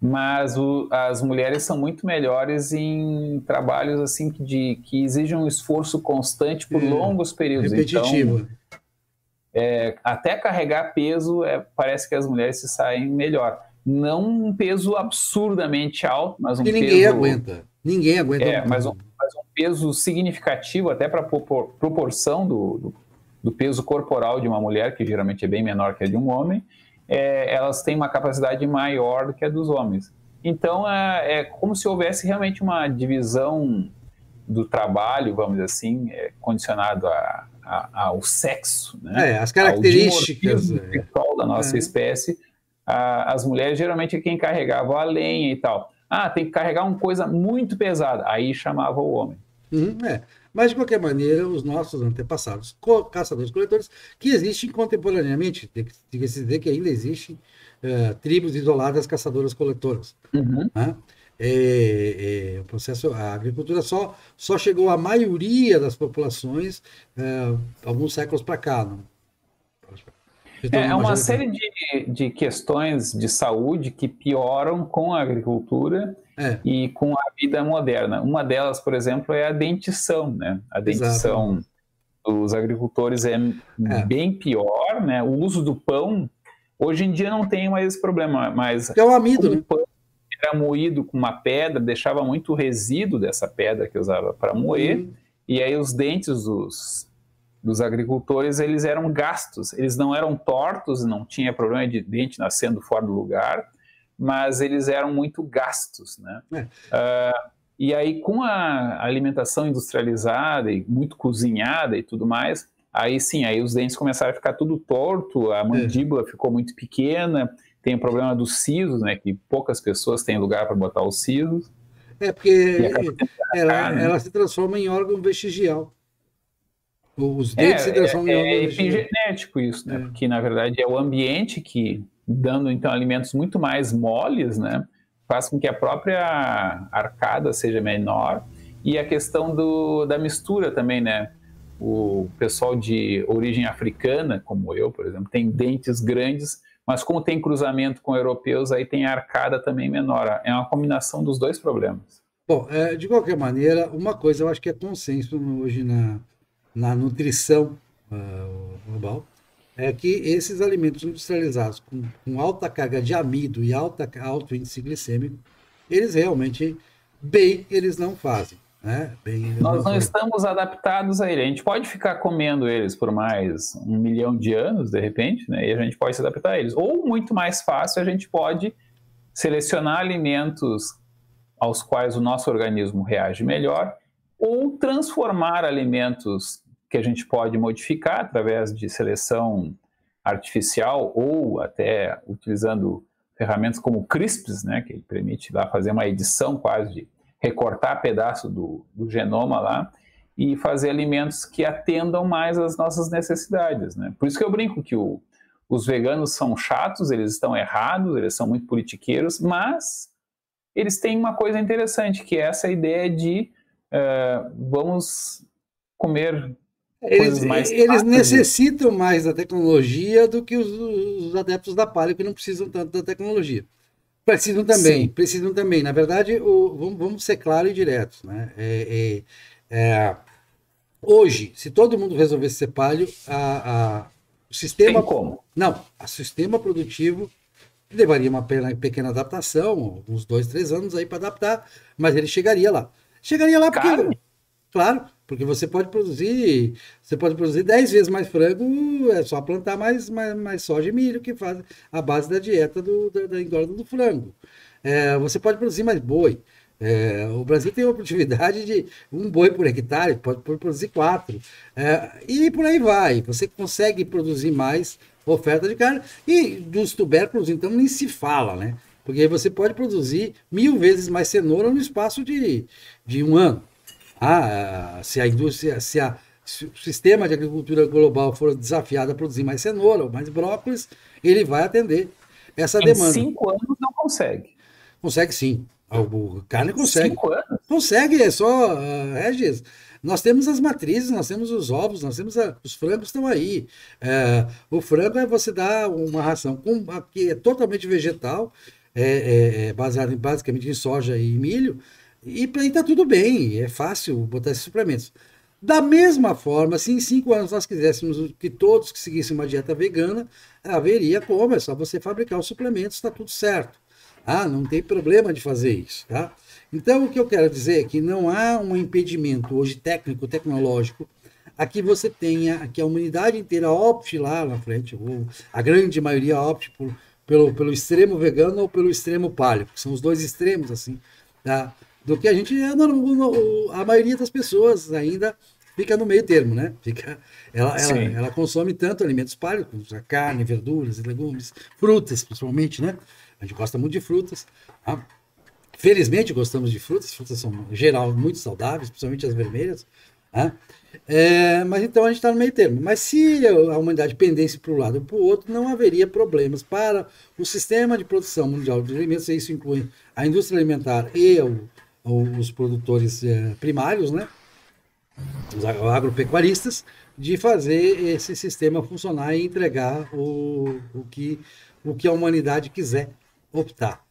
Mas as mulheres são muito melhores em trabalhos assim que exigem um esforço constante por longos períodos. Repetitivo. Então, até carregar peso, parece que as mulheres se saem melhor. Não um peso absurdamente alto, mas um peso... ninguém aguenta. Ninguém aguenta. Mas um peso significativo até para a proporção do peso corporal de uma mulher, que geralmente é bem menor que a de um homem, elas têm uma capacidade maior do que a dos homens. Então, é como se houvesse realmente uma divisão do trabalho, vamos dizer assim, condicionado ao sexo, né? As características ao dimorfismo sexual da nossa espécie. As mulheres geralmente é quem carregava a lenha e tal. Tem que carregar uma coisa muito pesada. Aí chamava o homem. Mas, de qualquer maneira, os nossos antepassados, caçadores-coletores, que existem contemporaneamente, diga-se dizer que ainda existem tribos isoladas caçadoras-coletoras. Né? O processo, a agricultura só chegou à maioria das populações alguns séculos para cá. Não? É uma série de questões de saúde que pioram com a agricultura e com a vida moderna. Uma delas, por exemplo, é a dentição, né? A dentição dos agricultores é bem pior, né? O uso do pão, hoje em dia não tem mais esse problema, mas é o amido, né? O pão era moído com uma pedra, deixava muito resíduo dessa pedra que usava para moer, e aí os dentes dos agricultores, eles eram gastos, eles não eram tortos, não tinha problema de dente nascendo fora do lugar, mas eles eram muito gastos, né? E aí com a alimentação industrializada e muito cozinhada e tudo mais, aí sim, aí os dentes começaram a ficar tudo torto, a mandíbula ficou muito pequena, tem o problema dos sisos, né, que poucas pessoas têm lugar para botar os sisos. Porque ela se transforma em órgão vestigial. Os dentes se transformam em órgão vestigial. É epigenético isso, né? Porque, na verdade, é o ambiente que, dando, então, alimentos muito mais moles, né, faz com que a própria arcada seja menor, e a questão da mistura também, né? O pessoal de origem africana, como eu, por exemplo, tem dentes grandes, mas como tem cruzamento com europeus, aí tem a arcada também menor. É uma combinação dos dois problemas. Bom, de qualquer maneira, uma coisa eu acho que é consenso hoje na nutrição global, é que esses alimentos industrializados com alta carga de amido e alto índice glicêmico, eles realmente, eles não fazem. Né? Nós não estamos adaptados a ele. A gente pode ficar comendo eles por mais 1 milhão de anos, de repente, né? E a gente pode se adaptar a eles. Ou, muito mais fácil, a gente pode selecionar alimentos aos quais o nosso organismo reage melhor, ou transformar alimentos que a gente pode modificar através de seleção artificial, ou até utilizando ferramentas como o CRISPR, né? Que permite lá fazer uma edição quase de recortar pedaço do genoma lá e fazer alimentos que atendam mais às nossas necessidades, né? Por isso que eu brinco que os veganos são chatos, eles estão errados, eles são muito politiqueiros, mas eles têm uma coisa interessante, que é essa ideia de vamos comer coisas mais eles necessitam mais da tecnologia do que os adeptos da paleo, que não precisam tanto da tecnologia. Precisam também. Na verdade, vamos ser claros e diretos. Né? Hoje, se todo mundo resolvesse ser paleo, o sistema... Tem como? Não, o sistema produtivo levaria uma pequena adaptação, uns 2, 3 anos aí para adaptar, mas ele chegaria lá. Chegaria lá porque... Carne? Claro, porque você pode produzir 10 vezes mais frango, é só plantar mais soja e milho, que faz a base da dieta da engorda do frango. Você pode produzir mais boi. O Brasil tem uma produtividade de 1 boi por hectare, pode produzir 4. E por aí vai. Você consegue produzir mais oferta de carne. E dos tubérculos, então, nem se fala, né? Porque aí você pode produzir 1000 vezes mais cenoura no espaço de 1 ano. Se o sistema de agricultura global for desafiado a produzir mais cenoura ou mais brócolis, ele vai atender essa demanda. Em 5 anos não consegue. Consegue sim. A carne consegue. 5 anos? Consegue, é só, Regis. Nós temos as matrizes, nós temos os ovos, nós temos os frangos estão aí. O frango é você dar uma ração que é totalmente vegetal, baseada basicamente em soja e milho, e está tudo bem, é fácil botar esses suplementos. Da mesma forma, se em 5 anos nós quiséssemos que todos que seguissem uma dieta vegana, haveria como, é só você fabricar os suplementos, está tudo certo. Ah, não tem problema de fazer isso, tá? Então, o que eu quero dizer é que não há um impedimento hoje técnico, tecnológico, a que você tenha, que a humanidade inteira opte lá na frente, ou a grande maioria opte pelo extremo vegano ou pelo extremo paleo, que são os dois extremos, assim, tá? Do que a gente, a maioria das pessoas ainda fica no meio termo, né? Sim. Ela consome tanto alimentos páleos, como carne, verduras e legumes, frutas, principalmente, né? A gente gosta muito de frutas. Tá? Felizmente gostamos de frutas, frutas são, em geral, muito saudáveis, principalmente as vermelhas. Tá? Mas então a gente está no meio termo. Mas se a humanidade pendesse para um lado ou para o outro, não haveria problemas para o sistema de produção mundial de alimentos, e isso inclui a indústria alimentar e os produtores primários, né? Os agropecuaristas, de fazer esse sistema funcionar e entregar o que a humanidade quiser optar.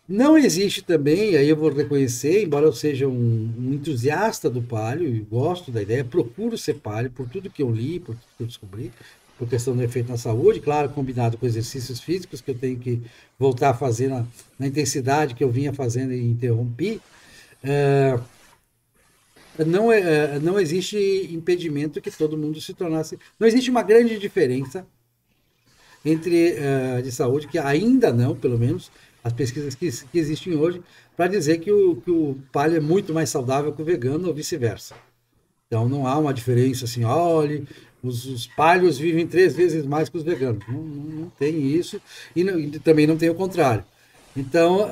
Não existe também, aí eu vou reconhecer, embora eu seja um entusiasta do paleo, e gosto da ideia, procuro ser paleo por tudo que eu li, por tudo que eu descobri, por questão do efeito na saúde, claro, combinado com exercícios físicos que eu tenho que voltar a fazer na intensidade que eu vinha fazendo e interrompi. É, não existe impedimento que todo mundo se tornasse. Não existe uma grande diferença entre de saúde, que ainda não, pelo menos, as pesquisas que existem hoje, para dizer que o paleo é muito mais saudável que o vegano ou vice-versa. Então não há uma diferença assim, olha, os paleos vivem 3 vezes mais que os veganos. Não tem isso e também não tem o contrário. Então,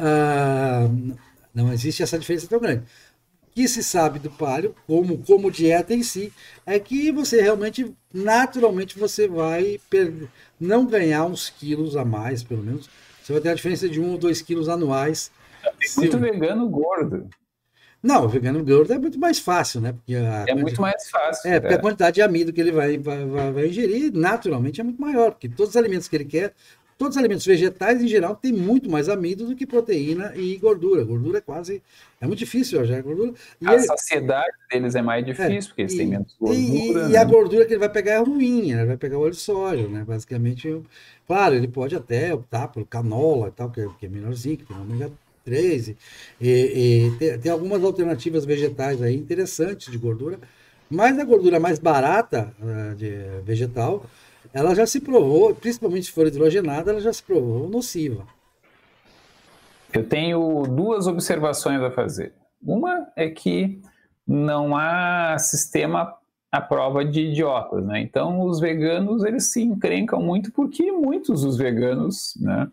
não existe essa diferença tão grande que se sabe do paleo, como dieta em si, é que você realmente, naturalmente, você vai não ganhar uns quilos a mais, pelo menos. Você vai ter a diferença de 1 ou 2 quilos anuais. Tem muito vegano gordo. Não, o vegano gordo é muito mais fácil, né? É muito mais fácil. Porque a quantidade de amido que ele vai ingerir, naturalmente, é muito maior, porque todos os alimentos que ele quer, todos os alimentos vegetais, em geral, têm muito mais amido do que proteína e gordura. Gordura é muito difícil já, gordura. A saciedade deles é mais difícil, porque eles têm menos gordura. E a gordura que ele vai pegar é ruim, ele vai pegar óleo de soja, né? Basicamente, claro, ele pode até optar por canola e tal, que é melhorzinho, que tem ômega 3, tem algumas alternativas vegetais aí interessantes de gordura, mas a gordura mais barata de vegetal, ela já se provou, principalmente se for hidrogenada, ela já se provou nociva. Eu tenho duas observações a fazer. Uma é que não há sistema à prova de idiotas, né? Então os veganos eles se encrencam muito porque muitos dos veganos, né?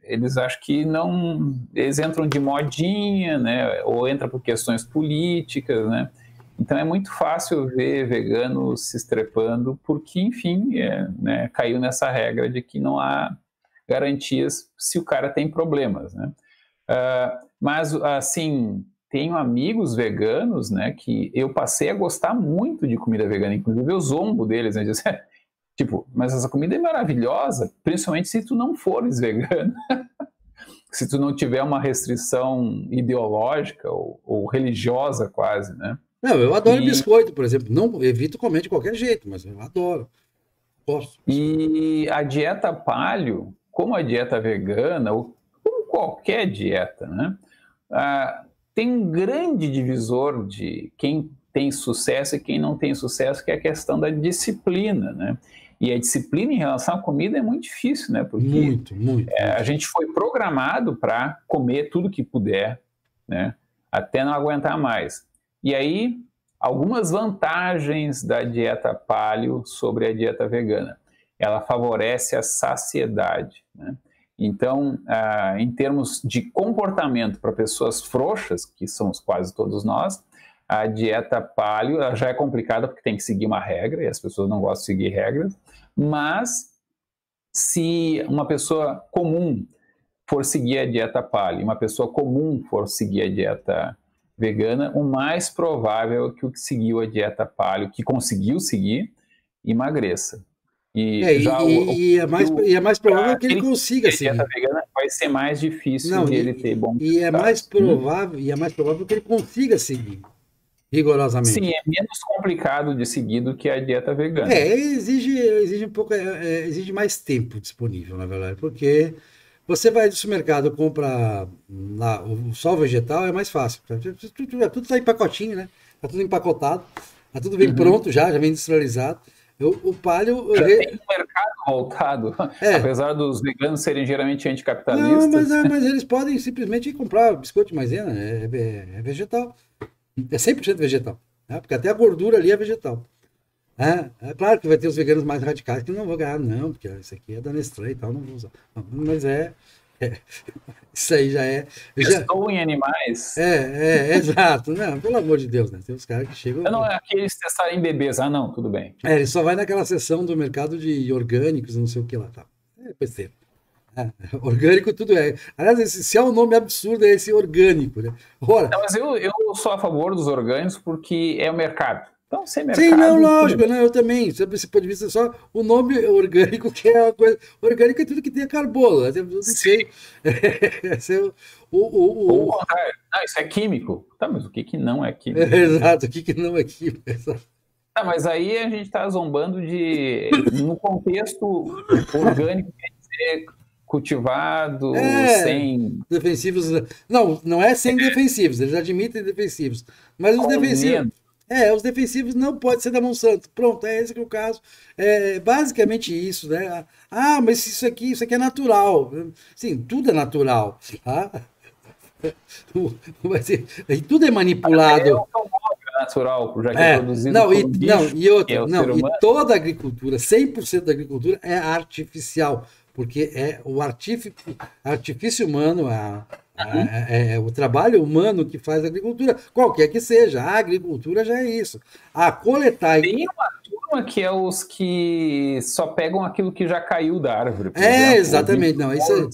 Eles acham que não, eles entram de modinha, né? Ou entram por questões políticas, né? Então é muito fácil ver veganos se estrepando porque, enfim, né, caiu nessa regra de que não há garantias se o cara tem problemas, né? Mas, assim, tenho amigos veganos, né, que eu passei a gostar muito de comida vegana, inclusive eu zombo deles, né, tipo, mas essa comida é maravilhosa, principalmente se tu não fores vegano, se tu não tiver uma restrição ideológica ou religiosa quase, né? Não, eu adoro biscoito, por exemplo. Não evito comer de qualquer jeito, mas eu adoro. Gosto. E a dieta paleo, como a dieta vegana, ou como qualquer dieta, né? Tem um grande divisor de quem tem sucesso e quem não tem sucesso, que é a questão da disciplina, né? E a disciplina em relação à comida é muito difícil, né? Porque muito. A gente foi programado para comer tudo que puder, né? Até não aguentar mais. E aí, algumas vantagens da dieta paleo sobre a dieta vegana. Ela favorece a saciedade, né? Então, em termos de comportamento para pessoas frouxas, que somos quase todos nós, a dieta paleo já é complicada porque tem que seguir uma regra e as pessoas não gostam de seguir regras, mas se uma pessoa comum for seguir a dieta paleo e uma pessoa comum for seguir a dieta vegana, o mais provável é que o que seguiu a dieta paleo, que conseguiu seguir, emagreça. E é mais provável que ele consiga seguir. A dieta vegana vai ser mais difícil de ele ter bom resultado. E é mais provável que ele consiga seguir rigorosamente. Sim, é menos complicado de seguir do que a dieta vegana. Exige um pouco, exige mais tempo disponível, na verdade, porque Você vai no supermercado, compra só o vegetal, é mais fácil. Tudo tá em pacotinho, né? Tá tudo empacotado, tá tudo bem Uhum. pronto já vem industrializado. O paleo. Já tem um mercado voltado, É. apesar dos veganos serem geralmente Não, anticapitalistas. mas eles podem simplesmente comprar biscoito de maisena, é vegetal. É 100% vegetal. Né? Porque até a gordura ali é vegetal. É claro que vai ter os veganos mais radicais que não vão ganhar, não, porque isso aqui é da Nestlé e tal, não vou usar. Mas é, isso aí já é. Testou em animais. Exato. Não, pelo amor de Deus, né? Tem uns caras que chegam. Não, é aqueles testarem em bebês. Ah, não, tudo bem. Ele só vai naquela seção do mercado de orgânicos, não sei o que lá, tá. É besteira. Orgânico tudo é. Aliás, se é um nome absurdo, é esse orgânico, né? Ora, Não, mas eu sou a favor dos orgânicos porque é o mercado. Então, sem sim, não, mercado, lógico, não, eu também. Sob esse ponto de vista, só o nome orgânico, que é uma coisa. Orgânico é tudo que tem carbono, né? Eu não sei. Esse é ou o contrário. Não, isso é químico. Tá, mas o que não é químico? Exato, o que não é químico? Tá, mas aí a gente está zombando de. No contexto orgânico, quer dizer cultivado, sem. Defensivos. Não, não é sem defensivos, eles admitem defensivos. Mas os Com defensivos. menos. Os defensivos não pode ser da Monsanto. Pronto, é esse que é o caso. É basicamente isso, né? Ah, mas isso aqui é natural. Sim, tudo é natural. Tá? E tudo é manipulado. É natural, já que é produzido Não, por um bicho, e outra, que é o não, ser e humano. toda a agricultura, 100% da agricultura é artificial, porque é o artifício humano, é o trabalho humano que faz a agricultura, qualquer que seja, a agricultura já é isso. A coletar. Tem uma turma que é os que só pegam aquilo que já caiu da árvore, por exemplo. Exatamente, não, isso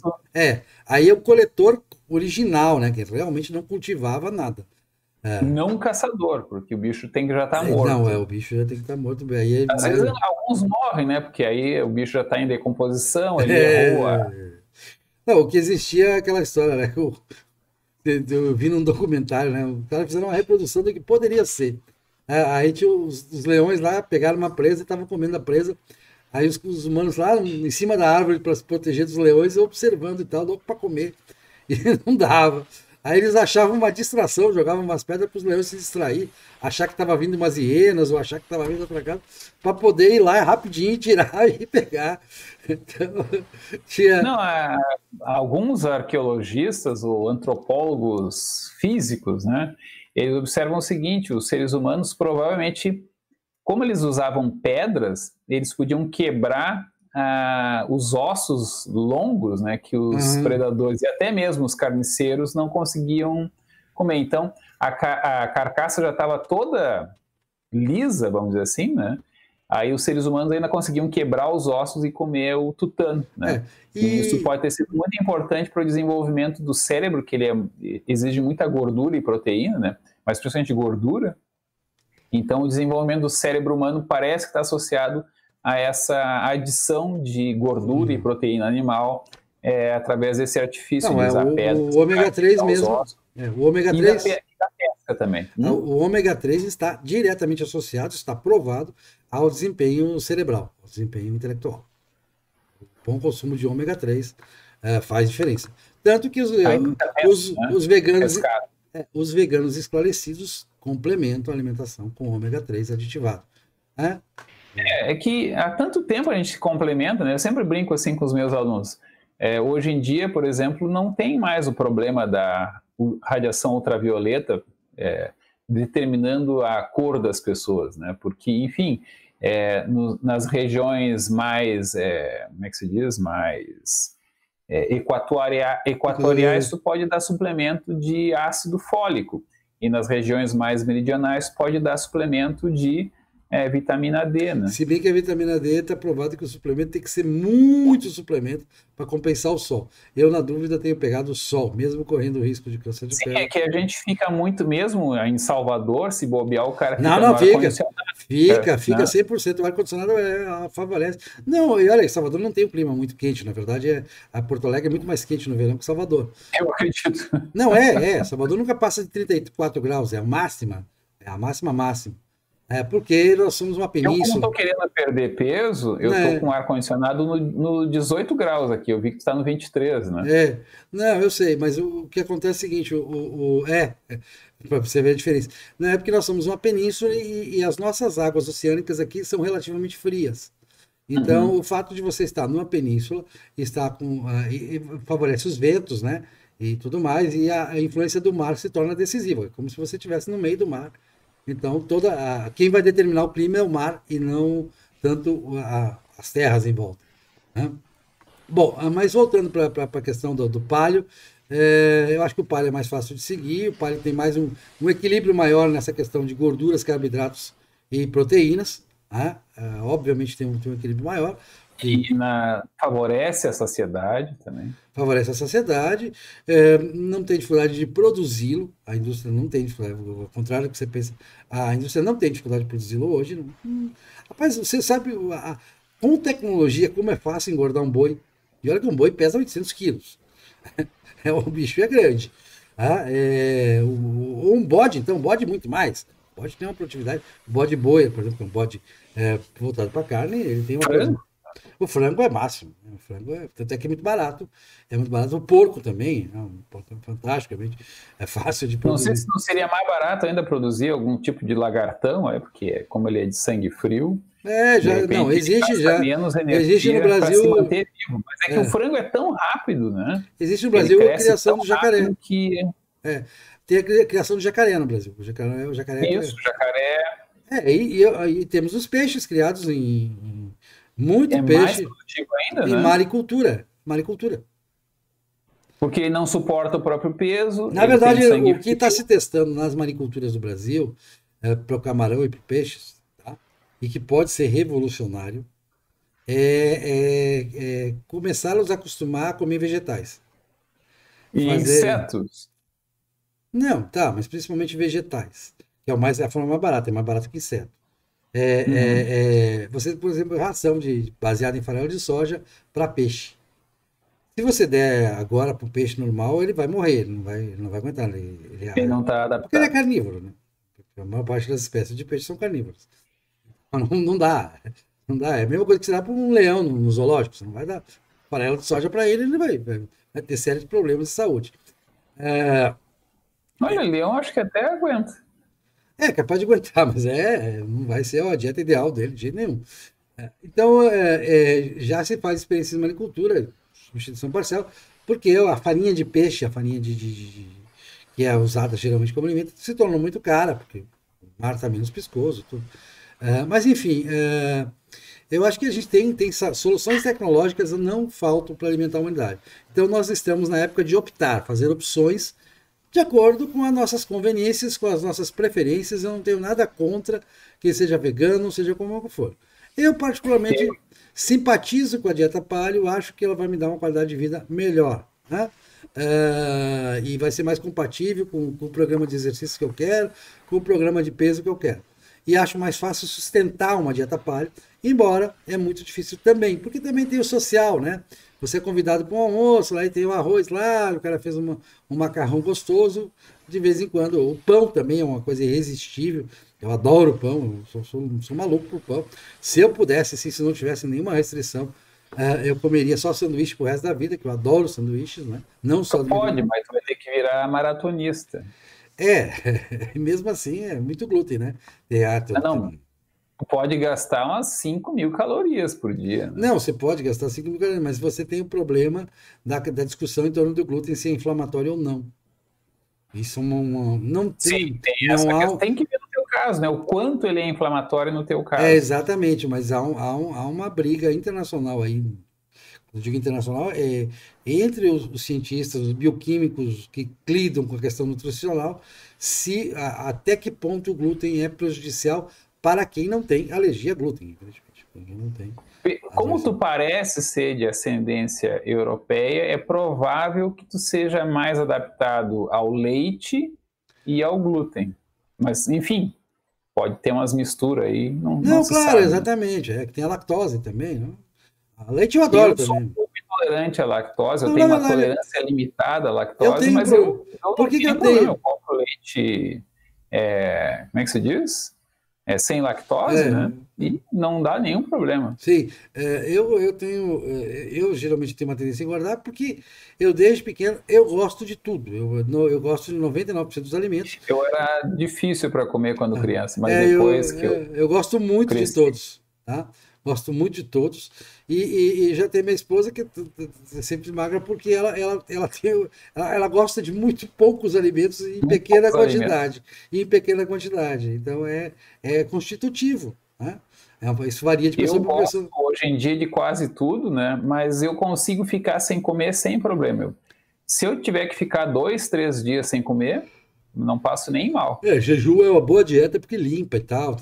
aí é o coletor original, né, que realmente não cultivava nada. Não um caçador, porque o bicho tem que já estar Não, morto. o bicho já tem que estar morto. Aí, Às vezes alguns morrem, né? Porque aí o bicho já está em decomposição, ele errou. Não, o que existia é aquela história, né? Eu vi num documentário, né? Os caras fizeram uma reprodução do que poderia ser. Aí tinha os leões lá, pegaram uma presa e estavam comendo a presa. Aí os humanos lá em cima da árvore para se proteger dos leões, observando e tal, louco para comer. E não dava. Aí eles achavam uma distração, jogavam umas pedras para os leões se distrair, achar que estava vindo umas hienas ou achar que estava vindo outra casa, para poder ir lá rapidinho, tirar e pegar. Então, tinha. Não, alguns arqueologistas ou antropólogos físicos, né? Eles observam o seguinte: os seres humanos provavelmente, como eles usavam pedras, eles podiam quebrar os ossos longos, né, que os predadores e até mesmo os carniceiros não conseguiam comer. Então, a carcaça já estava toda lisa, vamos dizer assim, né? Aí os seres humanos ainda conseguiam quebrar os ossos e comer o tutano, né? E isso pode ter sido muito importante para o desenvolvimento do cérebro, que ele exige muita gordura e proteína, né? Mas principalmente gordura. Então, o desenvolvimento do cérebro humano parece que está associado a essa adição de gordura e proteína animal através desse artifício Não, de usar o ômega 3 mesmo. O ômega 3. E da pesca também. O ômega 3 está diretamente associado, está provado ao desempenho cerebral, ao desempenho intelectual. O bom consumo de ômega 3 faz diferença. Tanto que os veganos esclarecidos complementam a alimentação com ômega 3 aditivado. É que há tanto tempo a gente se complementa, né? Eu sempre brinco assim com os meus alunos. Hoje em dia, por exemplo, não tem mais o problema da radiação ultravioleta determinando a cor das pessoas, né? Porque, enfim, nas regiões mais, como é que se diz, mais equatoriais, tu pode dar suplemento de ácido fólico, e nas regiões mais meridionais pode dar suplemento de vitamina D, né? Se bem que a vitamina D está provado que o suplemento tem que ser muito suplemento para compensar o sol. Eu, na dúvida, tenho pegado o sol, mesmo correndo o risco de câncer de pele. É que a gente fica muito mesmo em Salvador, se bobear, o cara fica no ar-condicionado. Fica 100%. O ar-condicionado favorece. Não, e olha, Salvador não tem um clima muito quente. Na verdade, a Porto Alegre é muito mais quente no verão que Salvador. Eu acredito. Não, Salvador nunca passa de 34 graus. É a máxima máxima. Porque nós somos uma Eu, como península. estou querendo perder peso, eu estou com ar-condicionado no 18 graus aqui. Eu vi que está no 23, né? Não, eu sei, mas o que acontece é o seguinte, para você ver a diferença. Não é porque nós somos uma península e as nossas águas oceânicas aqui são relativamente frias. Então, o fato de você estar numa península, estar e favorece os ventos, né? E tudo mais, e a influência do mar se torna decisiva, como se você estivesse no meio do mar. Então, quem vai determinar o clima é o mar e não tanto as terras em volta, né? Bom, mas voltando para a questão do palio, eu acho que o palio é mais fácil de seguir, o palio tem mais um equilíbrio maior nessa questão de gorduras, carboidratos e proteínas, né? Obviamente tem um equilíbrio maior. E favorece a saciedade também. Favorece a saciedade, não tem dificuldade de produzi-lo, a indústria não tem dificuldade, ao contrário do que você pensa, a indústria não tem dificuldade de produzi-lo hoje. Não. Rapaz, você sabe, com tecnologia, como é fácil engordar um boi. E olha que um boi pesa 800 quilos. O bicho é grande. Ou um bode, então, um bode muito mais. O bode tem uma produtividade. O bode boi, por exemplo, um bode voltado para carne, ele tem uma coisa. O frango é máximo. O frango tanto é que é muito barato. É muito barato. O porco também. Um porco fantástico. É fácil de produzir. Não sei se não seria mais barato ainda produzir algum tipo de lagartão, porque como ele é de sangue frio. Não, existe já. Menos Existe no Brasil. Se manter vivo. Mas é que o frango é tão rápido, né? Existe no Brasil a criação do jacaré. Tem a criação do jacaré no Brasil. O jacaré Isso, jacaré. E temos os peixes criados em muito peixe. Mais produtivo ainda, em maricultura. Porque ele não suporta o próprio peso. Na verdade, o que está se testando nas mariculturas do Brasil, para o camarão e para peixes, tá? E que pode ser revolucionário, é começar a os acostumar a comer vegetais. E insetos? Não, tá, mas principalmente vegetais. Que é a forma mais barata, é mais barato que inseto. Você, por exemplo, ração baseada em farelo de soja para peixe. Se você der agora para o peixe normal, ele vai morrer, ele não vai aguentar. Ele não está adaptado. Porque ele é carnívoro, né? A maior parte das espécies de peixe são carnívoros. Não dá. Não dá. É a mesma coisa que você dá para um leão no zoológico. Você não vai dar farelo de soja para ele vai ter sérios problemas de saúde. Olha, leão acho que até aguenta. É capaz de aguentar, mas não vai ser a dieta ideal dele, de jeito nenhum. Então, já se faz experiências em maricultura, substituição parcial, porque a farinha de peixe, a farinha que é usada geralmente como alimento, se tornou muito cara, porque o mar está menos piscoso. Tudo. Mas, enfim, eu acho que a gente tem soluções tecnológicas não faltam para alimentar a humanidade. Então, nós estamos na época de fazer opções de acordo com as nossas conveniências, com as nossas preferências. Eu não tenho nada contra que seja vegano, seja como for. Eu, particularmente, simpatizo com a dieta paleo, acho que ela vai me dar uma qualidade de vida melhor, né? E vai ser mais compatível com o programa de exercício que eu quero, com o programa de peso que eu quero. E acho mais fácil sustentar uma dieta paleo, embora é muito difícil também, porque também tem o social, né? Você é convidado para um almoço, lá e tem um arroz lá, o cara fez um macarrão gostoso, de vez em quando. O pão também é uma coisa irresistível. Eu adoro pão, eu sou maluco por pão. Se eu pudesse, assim, se não tivesse nenhuma restrição, eu comeria só sanduíche pro resto da vida, que eu adoro sanduíches, né? Não só pode, mas tu vai ter que virar maratonista. Mesmo assim é muito glúten, né? Não, pode gastar umas 5.000 calorias por dia. Né? Não, você pode gastar 5.000 calorias, mas você tem o problema da discussão em torno do glúten, se é inflamatório ou não. Isso não tem. Sim, tem que ver no teu caso, né? O quanto ele é inflamatório no teu caso. Exatamente, mas há uma briga internacional aí. Eu digo internacional, entre os cientistas, os bioquímicos que lidam com a questão nutricional, até que ponto o glúten é prejudicial para quem não tem alergia a glúten. Quem não tem. Como tu parece ser de ascendência europeia, é provável que tu seja mais adaptado ao leite e ao glúten. Mas, enfim, pode ter umas misturas aí. Não claro, sabe, exatamente. Que tem a lactose também, né? A leite eu adoro também. Eu sou um pouco intolerante à lactose, eu tenho uma tolerância limitada à lactose, mas Por que eu tenho? Eu compro leite, como é que se diz? sem lactose, né? E não dá nenhum problema. Sim, eu geralmente tenho uma tendência a engordar porque eu desde pequeno eu gosto de tudo. Eu gosto de 99% dos alimentos. Eu era difícil para comer quando criança, mas É, depois que eu eu gosto muito de cresci, todos, tá? Gosto muito de todos. E já tem minha esposa que é sempre magra porque ela gosta de muito poucos alimentos em muito pequena poucos alimentos. quantidade. Em pequena quantidade. Então é constitutivo, né? Isso varia de Eu pessoa para gosto pessoa. hoje em dia de quase tudo, né? Mas eu consigo ficar sem comer sem problema. Se eu tiver que ficar 2, 3 dias sem comer, não passo nem mal. Jejum é uma boa dieta porque limpa e tal.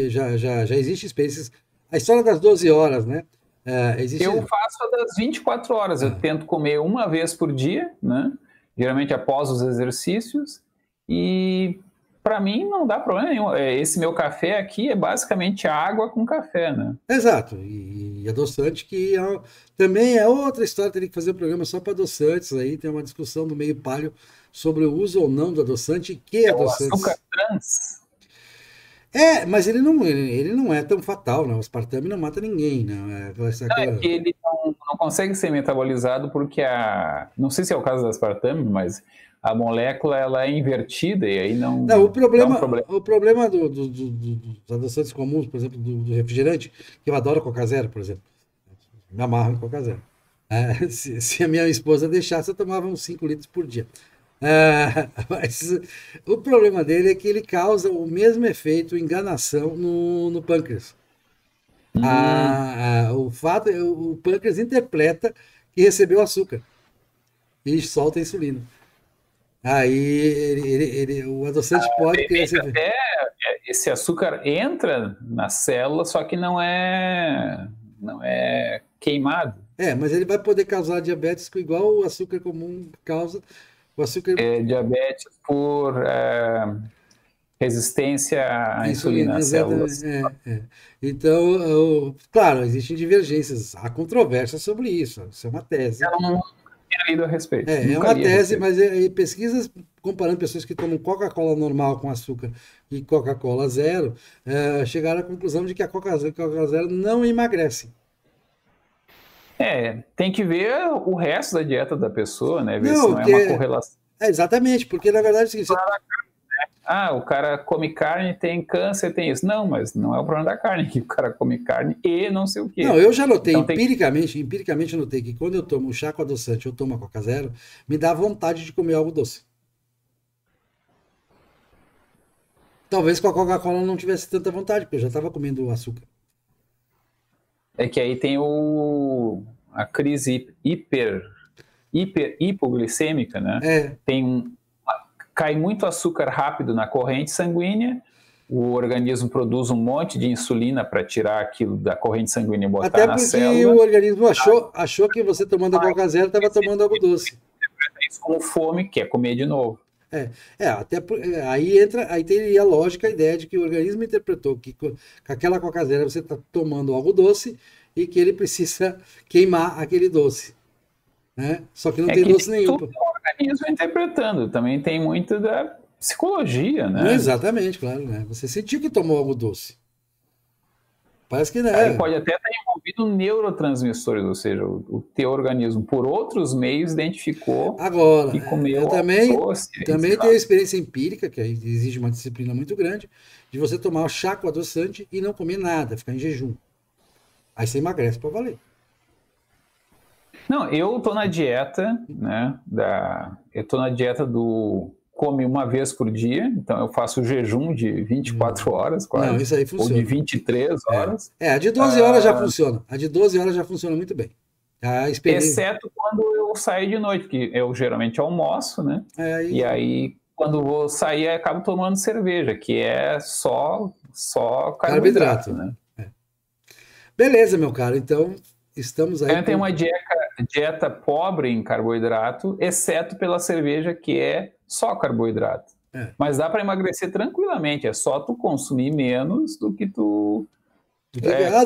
Já existe experiências. A história das 12 horas, né? Eu Existe. faço a das 24 horas. Eu Ah, tento comer uma vez por dia, né? Geralmente após os exercícios. E para mim não dá problema nenhum. Esse meu café aqui é basicamente água com café, né? exato. E adoçante, que também é outra história. Teria que fazer um programa só para adoçantes. Aí tem uma discussão do meio paleo sobre o uso ou não do adoçante e que É o açúcar adoçantes. trans. Mas ele não é tão fatal, né? O aspartame não mata ninguém, né? Não, é que ele não consegue ser metabolizado porque não sei se é o caso da aspartame, mas a molécula ela é invertida e aí Não, não dá um problema. o problema dos adoçantes comuns, por exemplo, do refrigerante, que eu adoro Coca Zero, por exemplo. Me amarro em Coca Zero. Se a minha esposa deixasse, eu tomava uns 5 litros por dia. Mas o problema dele é que ele causa o mesmo efeito enganação no pâncreas. O pâncreas interpreta que recebeu açúcar e solta a insulina. Aí o adoçante pode De criar esse repente efeito. até esse açúcar entra na célula, só que não é queimado. Mas ele vai poder causar diabetes igual o açúcar comum causa. O açúcar É diabetes por resistência à insulina insulina, nas exatamente. células. Então, claro, existem divergências, há controvérsia sobre isso. Isso é uma tese. Eu não tinha lido a respeito, É nunca uma li a tese, respeito. mas pesquisas comparando pessoas que tomam Coca-Cola normal com açúcar e Coca-Cola zero, chegaram à conclusão de que a Coca Zero não emagrece. Tem que ver o resto da dieta da pessoa, né? Ver se Não, não é uma correlação. exatamente, porque na verdade é o seguinte, O cara come carne, tem câncer, tem isso. Não, mas não é o problema da carne, que o cara come carne e não sei o não, quê. eu já notei, Então tem que. empiricamente eu notei que quando eu tomo chá com adoçante, eu tomo a Coca Zero, me dá vontade de comer algo doce. Talvez com a Coca-Cola eu não tivesse tanta vontade, porque eu já estava comendo açúcar. É que aí tem a crise hipoglicêmica, né? É, Cai muito açúcar rápido na corrente sanguínea, o organismo produz um monte de insulina para tirar aquilo da corrente sanguínea e botar até na porque célula. o organismo achou que você tomando a Coca Zero estava tomando algo doce. Isso como fome, quer comer de novo. Aí teria a lógica, a ideia de que o organismo interpretou que com aquela Coca Zero você está tomando algo doce e que ele precisa queimar aquele doce, né? Só que não É tem que doce nem nenhum. tudo é o organismo interpretando. Também tem muito da psicologia, né? Exatamente, claro, né? Você sentiu que tomou algo doce. Parece que não Aí é. pode até estar envolvido neurotransmissores, ou seja, o teu organismo, por outros meios, identificou Agora, que comeu eu algo também, doce, sei também tenho lá. a experiência empírica, que aí exige uma disciplina muito grande, de você tomar chá com adoçante e não comer nada, ficar em jejum. Aí você emagrece para valer. Não, eu tô na dieta, né? Eu tô na dieta do come uma vez por dia, então eu faço jejum de 24 horas Não, quase, isso aí ou de funciona. 23 horas, A de 12 horas já funciona. A de 12 horas já funciona muito bem. A experiência. exceto quando eu saio de noite, que eu geralmente almoço, né? E Aí, aí, quando vou sair, eu acabo tomando cerveja, que é só carboidrato, carboidrato. né? Beleza, meu caro. Então, estamos aí Eu tenho com. uma dieta pobre em carboidrato, exceto pela cerveja, que é só carboidrato. É, Mas dá para emagrecer tranquilamente, é só tu consumir menos do que tu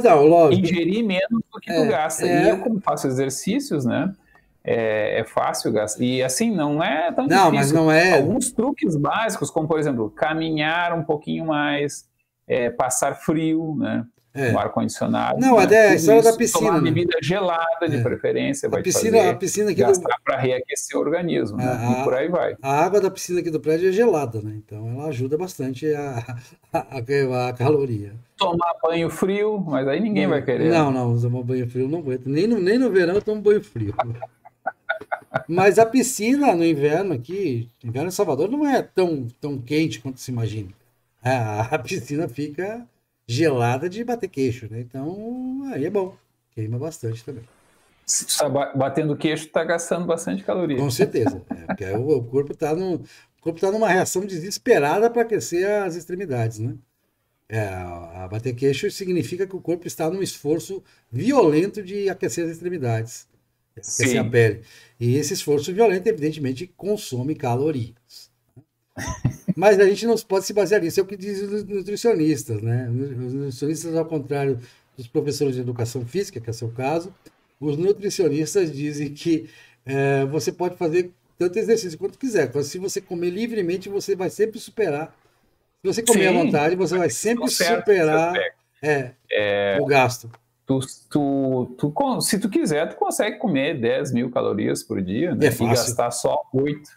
não, lógico. ingerir menos do que tu gasta. E eu, É, como faço exercícios, né? É fácil gastar. E assim, não é tão não, mas difícil. não é. Alguns truques básicos, como por exemplo, caminhar um pouquinho mais, passar frio, né? No ar-condicionado. Não, né? até a história da Isso, piscina. tomar né? bebida gelada, de preferência, vai te a fazer piscina aqui gastar para reaquecer o organismo, né? E por aí vai. A água da piscina aqui do prédio é gelada, né? Então ela ajuda bastante a caloria. Tomar banho frio, mas aí ninguém vai querer. Não, tomar banho frio eu não aguento. Nem no verão eu tomo banho frio. Mas a piscina no inverno aqui, inverno em Salvador não é tão quente quanto se imagina. A piscina fica gelada de bater queixo, né? Então aí é bom, queima bastante também. Se tu está batendo queixo, está gastando bastante caloria. Com certeza, porque o corpo está numa reação desesperada para aquecer as extremidades, né? A bater queixo significa que o corpo está num esforço violento de aquecer as extremidades, aquecer a pele. E esse esforço violento, evidentemente, consome calorias. Mas a gente não pode se basear nisso, é o que dizem os nutricionistas, né? Os nutricionistas, ao contrário dos professores de educação física, que é o seu caso, os nutricionistas dizem que você pode fazer tanto exercício quanto quiser. Se você comer livremente, você vai sempre superar. Se você comer à vontade, você vai sempre superar o gasto. Se tu quiser, tu consegue comer 10 mil calorias por dia, né? E gastar só 8.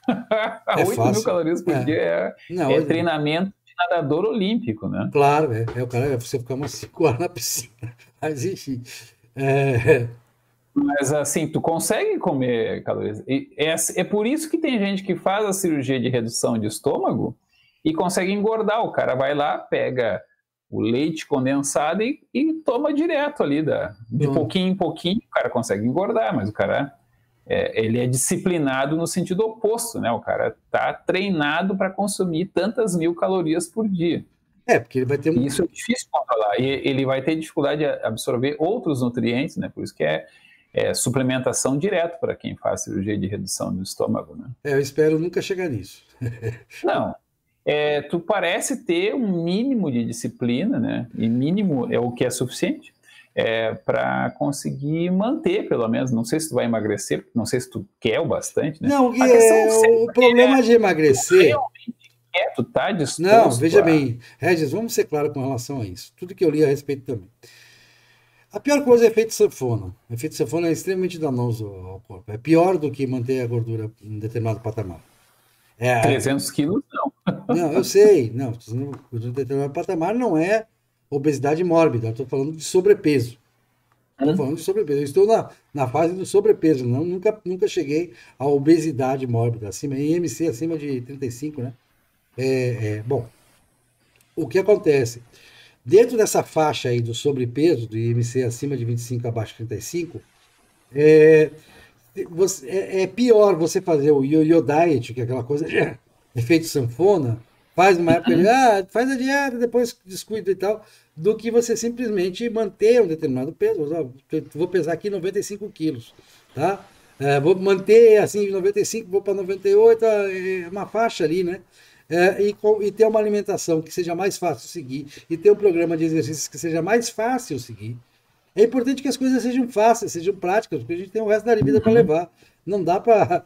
8 mil calorias por dia é treinamento de nadador olímpico, né? Claro, o cara você ficar umas 5 horas na piscina. Mas enfim. Mas assim, tu consegue comer calorias. É por isso que tem gente que faz a cirurgia de redução de estômago e consegue engordar. O cara vai lá, pega o leite condensado e toma direto ali, de pouquinho em pouquinho. O cara consegue engordar, mas o cara ele é disciplinado no sentido oposto, né? O cara tá treinado para consumir tantas mil calorias por dia. Porque ele vai ter Isso é difícil controlar. E ele vai ter dificuldade de absorver outros nutrientes, né? Por isso que é suplementação direto para quem faz cirurgia de redução do estômago, né? Eu espero nunca chegar nisso. Não. Tu parece ter um mínimo de disciplina, né? E mínimo é o que é suficiente para conseguir manter, pelo menos. Não sei se tu vai emagrecer, não sei se tu quer o bastante, né? Não, o problema de emagrecer... Tu tá disposto Não, veja bem, Regis, vamos ser claros com relação a isso. Tudo que eu li a respeito também. A pior coisa é efeito sanfona. O efeito sanfona é extremamente danoso ao corpo. É pior do que manter a gordura em determinado patamar. 300 quilos, não. Não, eu sei. Não, em determinado patamar não é obesidade mórbida. Eu estou falando de sobrepeso. Estou falando de sobrepeso. Eu estou na fase do sobrepeso. Não, nunca cheguei à obesidade mórbida. IMC acima de 35, né? Bom, o que acontece? Dentro dessa faixa aí do sobrepeso, do IMC acima de 25, abaixo de 35, é pior você fazer o yo-yo diet, que é aquela coisa de efeito sanfona, faz uma época faz a dieta, depois descuida e tal, do que você simplesmente manter um determinado peso. Vou pesar aqui 95 quilos, tá? Vou manter assim 95, vou para 98, uma faixa ali, né? E ter uma alimentação que seja mais fácil seguir e ter um programa de exercícios que seja mais fácil seguir. É importante que as coisas sejam fáceis, sejam práticas, porque a gente tem o resto da vida para levar. Não dá para...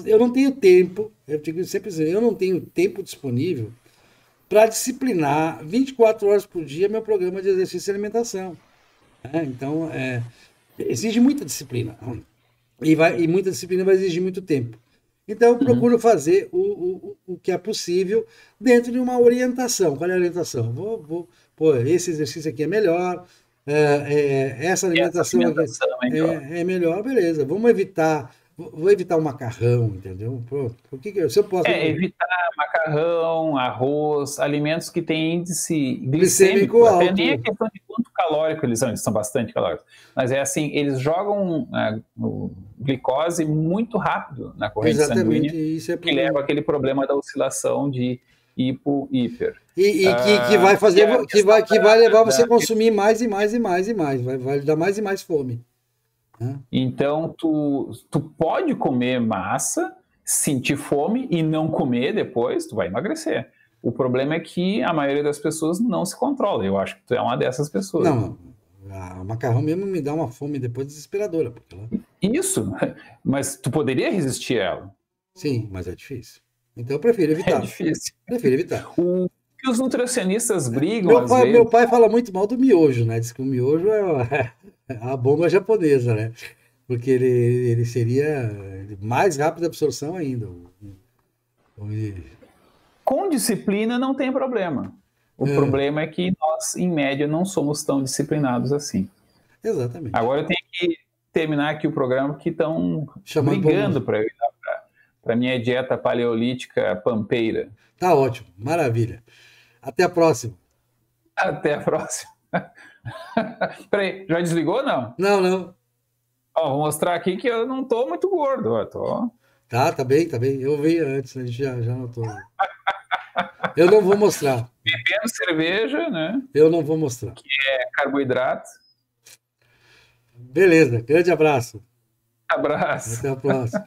Eu não tenho tempo, eu digo sempre assim, eu não tenho tempo disponível para disciplinar 24 horas por dia meu programa de exercício e alimentação. Então, exige muita disciplina. E muita disciplina vai exigir muito tempo. Então, eu procuro fazer o que é possível dentro de uma orientação. Qual é a orientação? Esse exercício aqui é melhor, essa alimentação aqui é melhor, beleza. Vou evitar o macarrão, entendeu? Pronto. Se eu posso... evitar macarrão, arroz, alimentos que têm índice glicêmico alto. Nem é questão de quanto calórico eles são bastante calóricos. Mas assim, eles jogam glicose muito rápido na corrente sanguínea, isso que leva aquele problema da oscilação de hiper. Que vai fazer, que vai levar você a consumir mais e mais e mais e mais, vai dar mais e mais fome. Então, tu pode comer massa, sentir fome e não comer depois, tu vai emagrecer. O problema é que a maioria das pessoas não se controla. Eu acho que tu é uma dessas pessoas. Não, o macarrão mesmo me dá uma fome depois desesperadora. Isso, mas tu poderia resistir a ela. Sim, mas é difícil. Então eu prefiro evitar. É difícil. Prefiro evitar. O que os nutricionistas brigam às Meu vezes. pai fala muito mal do miojo, né? Diz que o miojo é a bomba japonesa, né? Porque ele seria mais rápido de absorção ainda. Com disciplina não tem problema. O problema é que nós, em média, não somos tão disciplinados assim. Exatamente. Agora eu tenho que terminar aqui o programa, que estão brigando para eu ir para a minha dieta paleolítica pampeira. Tá ótimo, maravilha. Até a próxima. Até a próxima. Peraí, já desligou ou não? Não. Ó, vou mostrar aqui que eu não tô muito gordo. Ó, tô... Tá bem. Eu vi antes, a gente já notou. Eu não vou mostrar. Bebendo cerveja, né? Eu não vou mostrar. Que é carboidrato. Beleza, grande abraço. Abraço. Até a próxima.